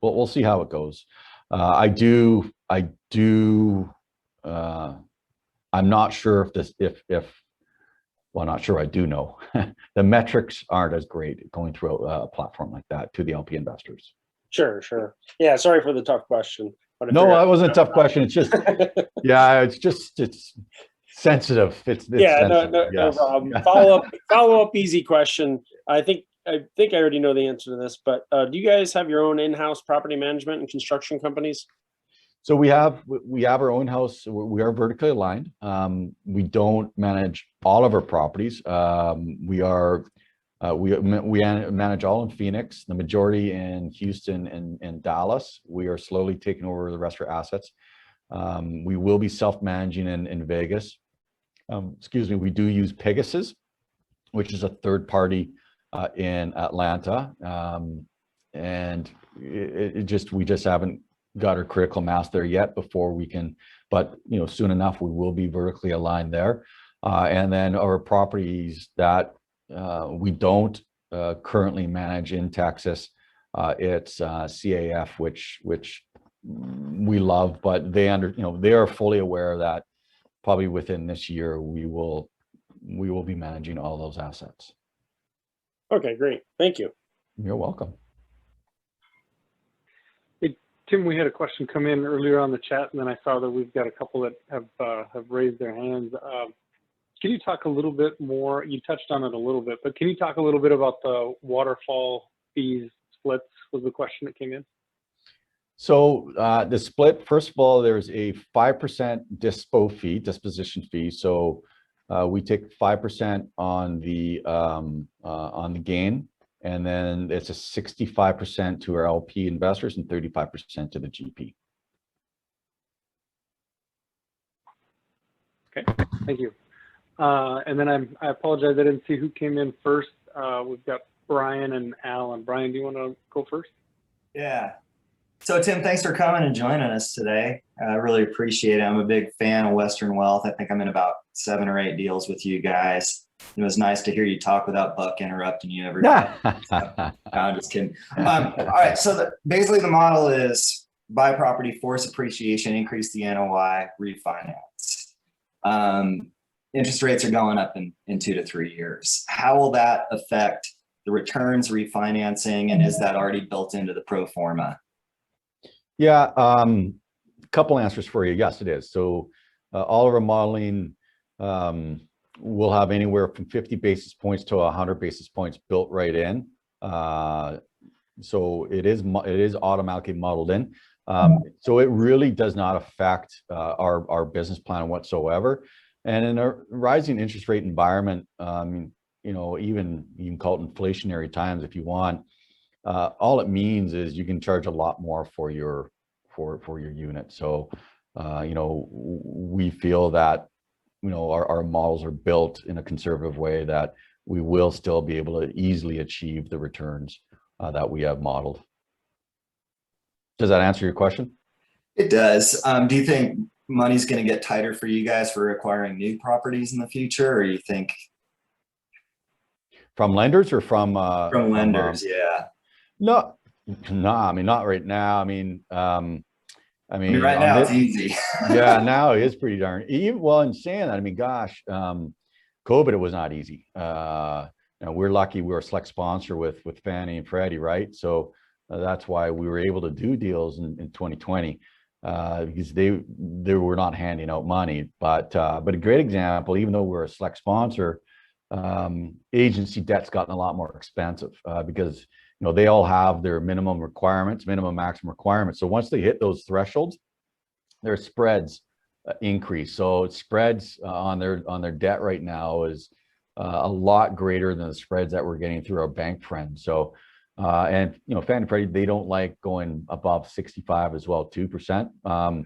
we'll see how it goes. I'm not sure well, not sure, I do know the metrics aren't as great going through a platform like that to the LP investors. Sure. Yeah, sorry for the tough question. No, that wasn't a tough question. It's just, yeah, it's sensitive. It's yeah, sensitive. no Yes. problem. Follow up easy question. I think I already know the answer to this, but do you guys have your own in-house property management and construction companies? So we have our own house. We are vertically aligned. We don't manage all of our properties. We manage all in Phoenix, the majority in Houston and Dallas. We are slowly taking over the rest of our assets. We will be self-managing in Vegas. Excuse me, we do use Pegasus, which is a third party in Atlanta. And we just haven't got our critical mass there yet before we can, but you know, soon enough we will be vertically aligned there. And then our properties that we don't currently manage in Texas, it's CAF, which we love, but they are fully aware that probably within this year we will be managing all those assets. Okay, great. Thank you. You're welcome. Hey, Tim, we had a question come in earlier on the chat, and then I saw that we've got a couple that have raised their hands. Can you talk a little bit more? You touched on it a little bit, but can you talk a little bit about the waterfall fees splits? Was the question that came in? So the split, first of all, there's a 5% disposition fee. So we take 5% on the gain, and then it's a 65% to our LP investors and 35% to the GP. Okay, thank you. And then I apologize, I didn't see who came in first. We've got Brian and Alan. Brian, do you want to go first? Yeah. So Tim, thanks for coming and joining us today. I really appreciate it. I'm a big fan of Western Wealth. I think I'm in about 7 or 8 deals with you guys. It was nice to hear you talk without Buck interrupting you every day. No, I'm just kidding. All right. So basically the model is buy property, force appreciation, increase the NOI, refinance. Interest rates are going up in 2 to 3 years. How will that affect the returns, refinancing, and is that already built into the pro forma? Yeah, couple answers for you. Yes, it is. So all of our modeling will have anywhere from 50 basis points to 100 basis points built right in. So it is automatically modeled in. So it really does not affect our business plan whatsoever. And in a rising interest rate environment, you know, even you can call it inflationary times if you want. All it means is you can charge a lot more for your unit. So you know, we feel that, you know, our models are built in a conservative way that we will still be able to easily achieve the returns that we have modeled. Does that answer your question? It does. Do you think money's going to get tighter for you guys for acquiring new properties in the future, or you think from lenders or from lenders? Yeah. No, I mean, not right now. I mean, right now it's easy. Yeah, now it is pretty darn even. Well, in saying that, I mean, gosh, COVID, it was not easy. You know, we're lucky we were a select sponsor with Fannie and Freddie, right? So that's why we were able to do deals in 2020 because they were not handing out money. But a great example, even though we're a select sponsor, agency debt's gotten a lot more expensive because, you know, they all have their minimum requirements, minimum maximum requirements. So once they hit those thresholds, their spreads increase. So spreads on their debt right now is a lot greater than the spreads that we're getting through our bank friends. So and you know, Fannie and Freddie, they don't like going above 65 as well, 2%.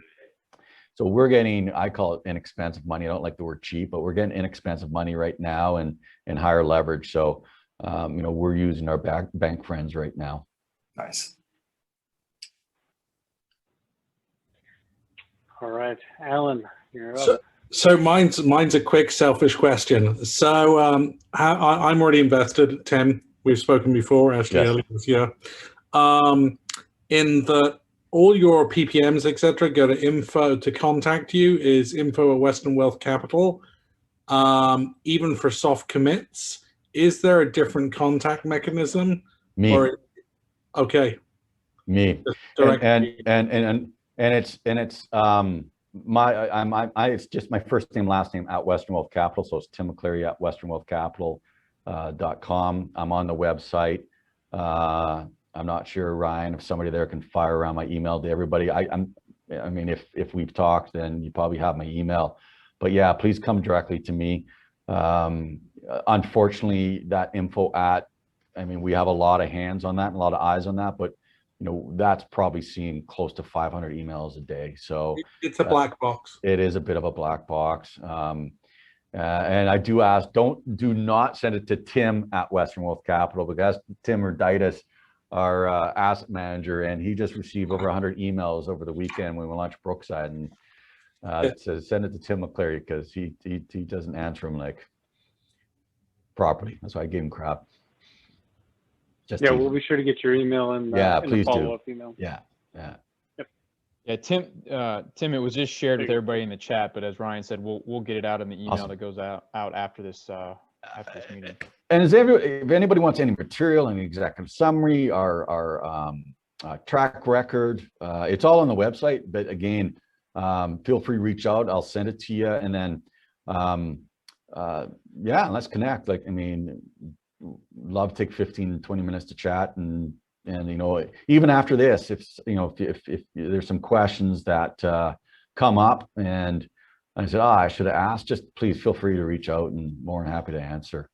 So we're getting, I call it inexpensive money. I don't like the word cheap, but we're getting inexpensive money right now and higher leverage. So you know, we're using our bank friends right now. Nice. All right, Alan, you're up. So mine's a quick, selfish question. So I'm already invested, Tim. We've spoken before, actually, Yes. earlier this year. In the all your PPMs, etc., go to info to contact you is info at Western Wealth Capital. Even for soft commits, is there a different contact mechanism? Me. Or, okay. Me. And it's it's just my first name, last name at Western Wealth Capital. So it's Tim McLeary at westernwealthcapital.com. I'm on the website. I'm not sure, Ryan, if somebody there can fire around my email to everybody. I mean, if we've talked, then you probably have my email. But yeah, please come directly to me. Unfortunately, that info at, I mean, we have a lot of hands on that and a lot of eyes on that, but you know, that's probably seeing close to 500 emails a day. So it's a black box. It is a bit of a black box. And I do ask, do not send it to Tim at Western Wealth Capital, because Tim Urditis, our asset manager, and he just received over 100 emails over the weekend when we launched Brookside, and it says send it to Tim McLeary because he doesn't answer them like properly. That's why I gave him crap. Yeah, we'll be sure to get your email and please follow-up email. Yeah. Yeah, Tim, it was just shared with everybody in the chat, but as Ryan said, we'll get it out in the email Awesome. that goes out after this meeting. And if anybody wants any material, any executive summary, our track record, it's all on the website. But again, feel free to reach out. I'll send it to you, and then yeah, let's connect. Like, I mean, love to take 15-20 minutes to chat, and you know, even after this, if you know, if there's some questions that come up and I said, I should have asked, just please feel free to reach out, and more than happy to answer.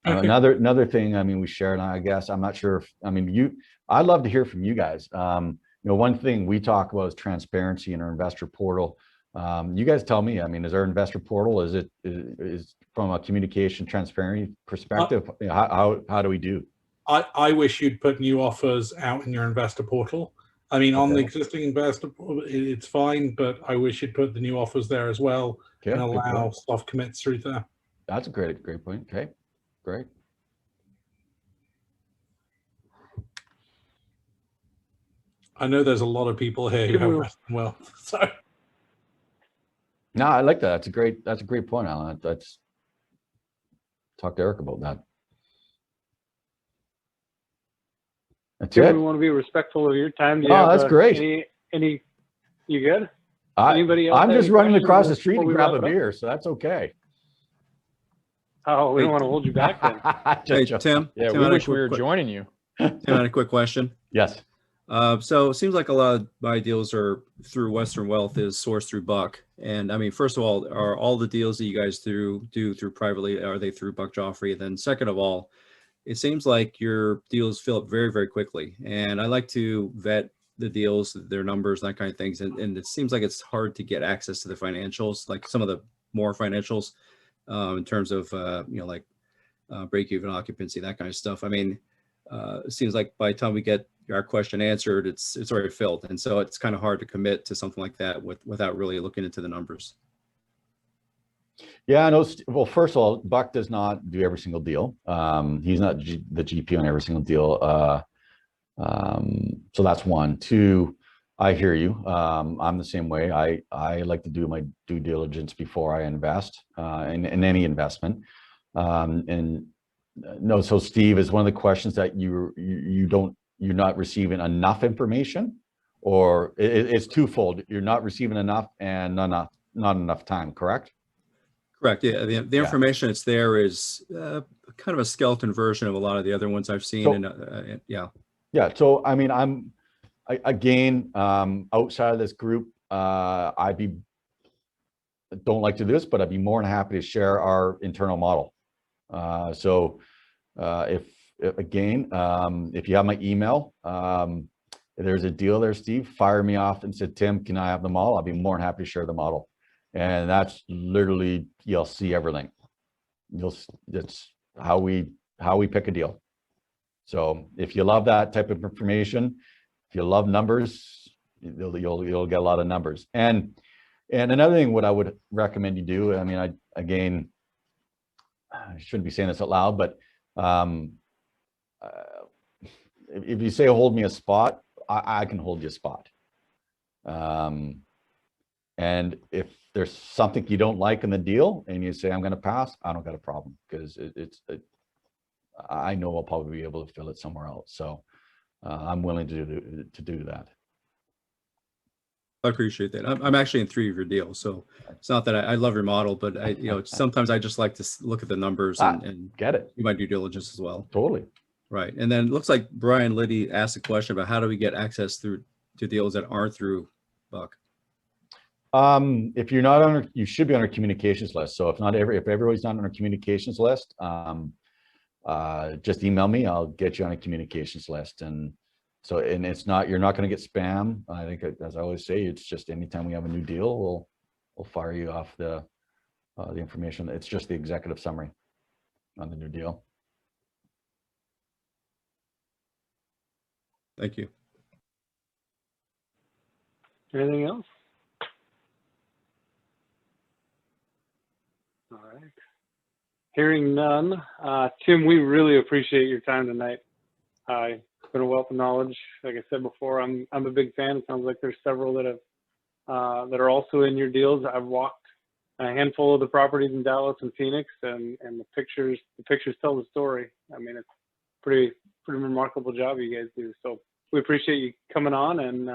Okay. Another thing, I mean, we shared, I guess, I'm not sure if, I mean, I'd love to hear from you guys. You know, one thing we talk about is transparency in our investor portal. You guys tell me. I mean, is our investor portal, is from a communication transparency perspective, how do we do? I wish you'd put new offers out in your investor portal. I mean, on the Okay. existing investor portal, it's fine, but I wish you'd put the new offers there as well Okay, and good allow point. soft commits through there. That's a great point. Okay, great. I know there's a lot of people here who have Western Wealth, so. No, I like that. That's a great point, Alan. Let's talk to Eric about that. That's Tim, it. we want to be respectful of your time. Do you Oh, have, that's great. Any, you good? I'm have just any running questions across the street before to we grab a wrap it up? beer, so that's okay. Oh, we don't want to hold you back then. Hey, Just- Tim. Yeah, Tim, we I had a wish we quick were joining you. Tim, I had a quick question. Yes. So it seems like a lot of my deals are through Western Wealth is sourced through Buck. And I mean, first of all, are all the deals that you guys do through privately, are they through Buck Joffrey? Then second of all, it seems like your deals fill up very, very quickly. And I like to vet the deals, their numbers, that kind of things. And it seems like it's hard to get access to the financials, like some of the more financials in terms of, like break-even occupancy, that kind of stuff. I mean, it seems like by the time we get our question answered, it's already filled. And so it's kind of hard to commit to something like that without really looking into the numbers. Yeah, no. Well, first of all, Buck does not do every single deal. He's not the GP on every single deal. So that's one. Two, I hear you. I'm the same way. I like to do my due diligence before I invest in any investment. No, so Steve, is one of the questions that you're not receiving enough information, or it's twofold. You're not receiving enough and not enough time, correct? Correct. Yeah. The information that's there is kind of a skeleton version of a lot of the other ones I've seen. So, yeah. Yeah. So, I mean, again, outside of this group, don't like to do this, but I'd be more than happy to share our internal model. If you have my email, if there's a deal there, Steve, fire me off and said, Tim, can I have the model? I'll be more than happy to share the model. And that's literally, you'll see everything. That's how we pick a deal. So if you love that type of information, if you love numbers, you'll get a lot of numbers. And another thing, what I would recommend you do, I mean, I shouldn't be saying this out loud, but if you say hold me a spot, I can hold you a spot. And if there's something you don't like in the deal and you say I'm going to pass, I don't got a problem, because I know I'll probably be able to fill it somewhere else. So I'm willing to do that. I appreciate that. I'm actually in 3 of your deals, so it's not that I love your model, but sometimes I just like to look at the numbers and get it. do my due diligence as well. Totally. Right. And then it looks like Brian Liddy asked a question about how do we get access to deals that aren't through Buck? If you're not you should be on our communications list. So if everybody's not on our communications list, just email me. I'll get you on a communications list. And you're not going to get spam. I think, as I always say, it's just anytime we have a new deal, we'll fire you off the information. It's just the executive summary on the new deal. Thank you. Anything else? All right. Hearing none, Tim, we really appreciate your time tonight. It's been a wealth of knowledge. Like I said before, I'm a big fan. It sounds like there's several that are also in your deals. I've walked a handful of the properties in Dallas and Phoenix, and the pictures tell the story. I mean, it's pretty remarkable job you guys do. So we appreciate you coming on and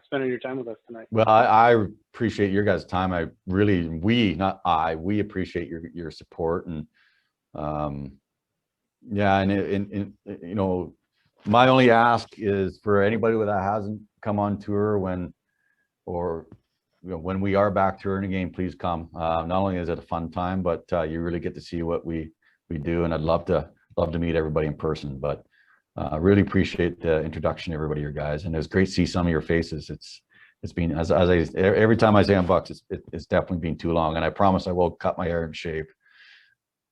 spending your time with us tonight. Well, I appreciate your guys' time. We appreciate your support. And my only ask is for anybody that hasn't come on tour when we are back touring again, please come. Not only is it a fun time, but you really get to see what we do. And I'd love to meet everybody in person, but really appreciate the introduction to everybody, you guys. And it was great to see some of your faces. it's been, every time I say on Bucks, it's definitely been too long. And I promise I will cut my hair and shave.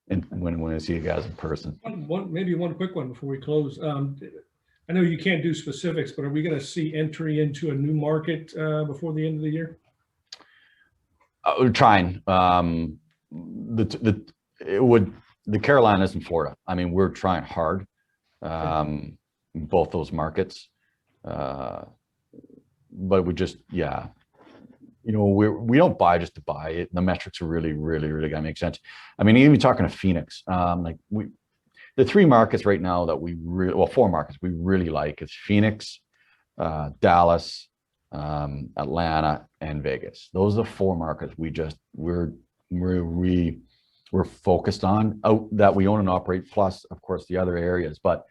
And when I see you guys in person. Maybe one quick one before we close. I know you can't do specifics, but are we going to see entry into a new market before the end of the year? We're trying. The Carolinas and Florida. I mean, we're trying hard. Both those markets. But we just, yeah. You know, we don't buy just to buy it. The metrics are really gotta make sense. I mean, even talking to Phoenix, like the 3 markets right now that we really, well, 4 markets we really like is Phoenix, Dallas, Atlanta, and Vegas. Those are the 4 markets we're focused on that we own and operate, plus of course the other areas. But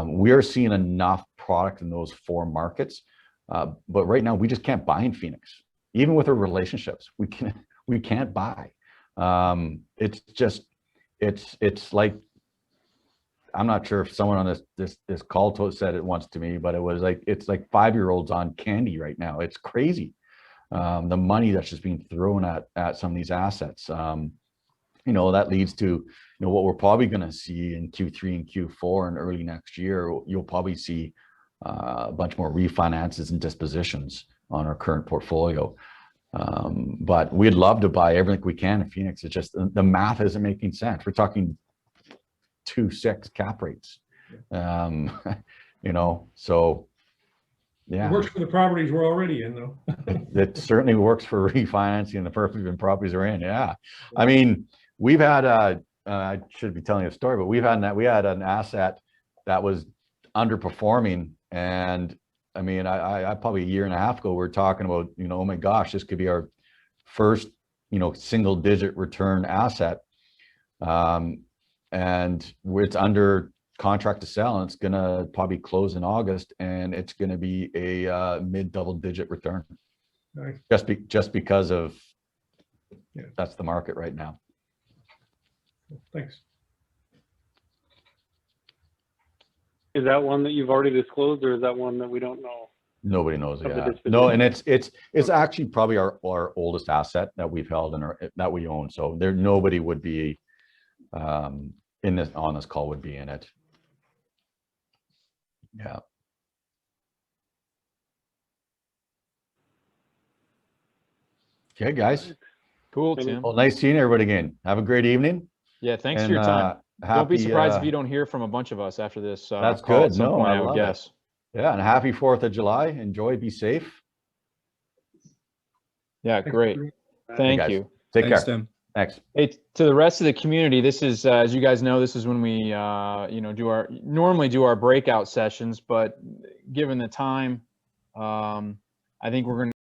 we are seeing enough product in those 4 markets. But right now we just can't buy in Phoenix. Even with our relationships, we can't buy. It's just, it's like, I'm not sure if someone on this call said it once to me, but it was like, it's like 5-year-olds on candy right now. It's crazy. The money that's just being thrown at some of these assets. You know, that leads to, you know, what we're probably going to see in Q3 and Q4 and early next year. You'll probably see a bunch more refinances and dispositions on our current portfolio. But we'd love to buy everything we can in Phoenix. It's just the math isn't making sense. We're talking 2.6 cap rates. You know, so yeah. It works for the properties we're already in, though. It certainly works for refinancing the properties we're in. Yeah. I mean, we've had I should be telling you a story, but we had an asset that was underperforming. And I mean, I probably a year and a half ago, we were talking about, you know, oh my gosh, this could be our first, you know, single-digit return asset. And it's under contract to sell, and it's gonna probably close in August, and it's gonna be a mid-double-digit return. Nice. Just because of that's the market right now. Thanks. Is that one that you've already disclosed, or is that one that we don't know? Nobody knows. Of the Yeah. disposition? No, and it's actually probably our oldest asset that we've held and that we own. So nobody would be on this call would be in it. Yeah. Okay, guys. Cool, Tim. Well, nice seeing everybody again. Have a great evening. Yeah, thanks for your time. Don't be surprised if you don't hear from a bunch of us after this. That's call good. At some point, I would love guess. it. Yeah, and happy 4th of July. Enjoy. Be safe. Yeah, great. Thank you. Take Thanks, care. Tim. Thanks. Hey, to the rest of the community, this is, as you guys know, this is when we, normally do our breakout sessions, but given the time, I think we're going to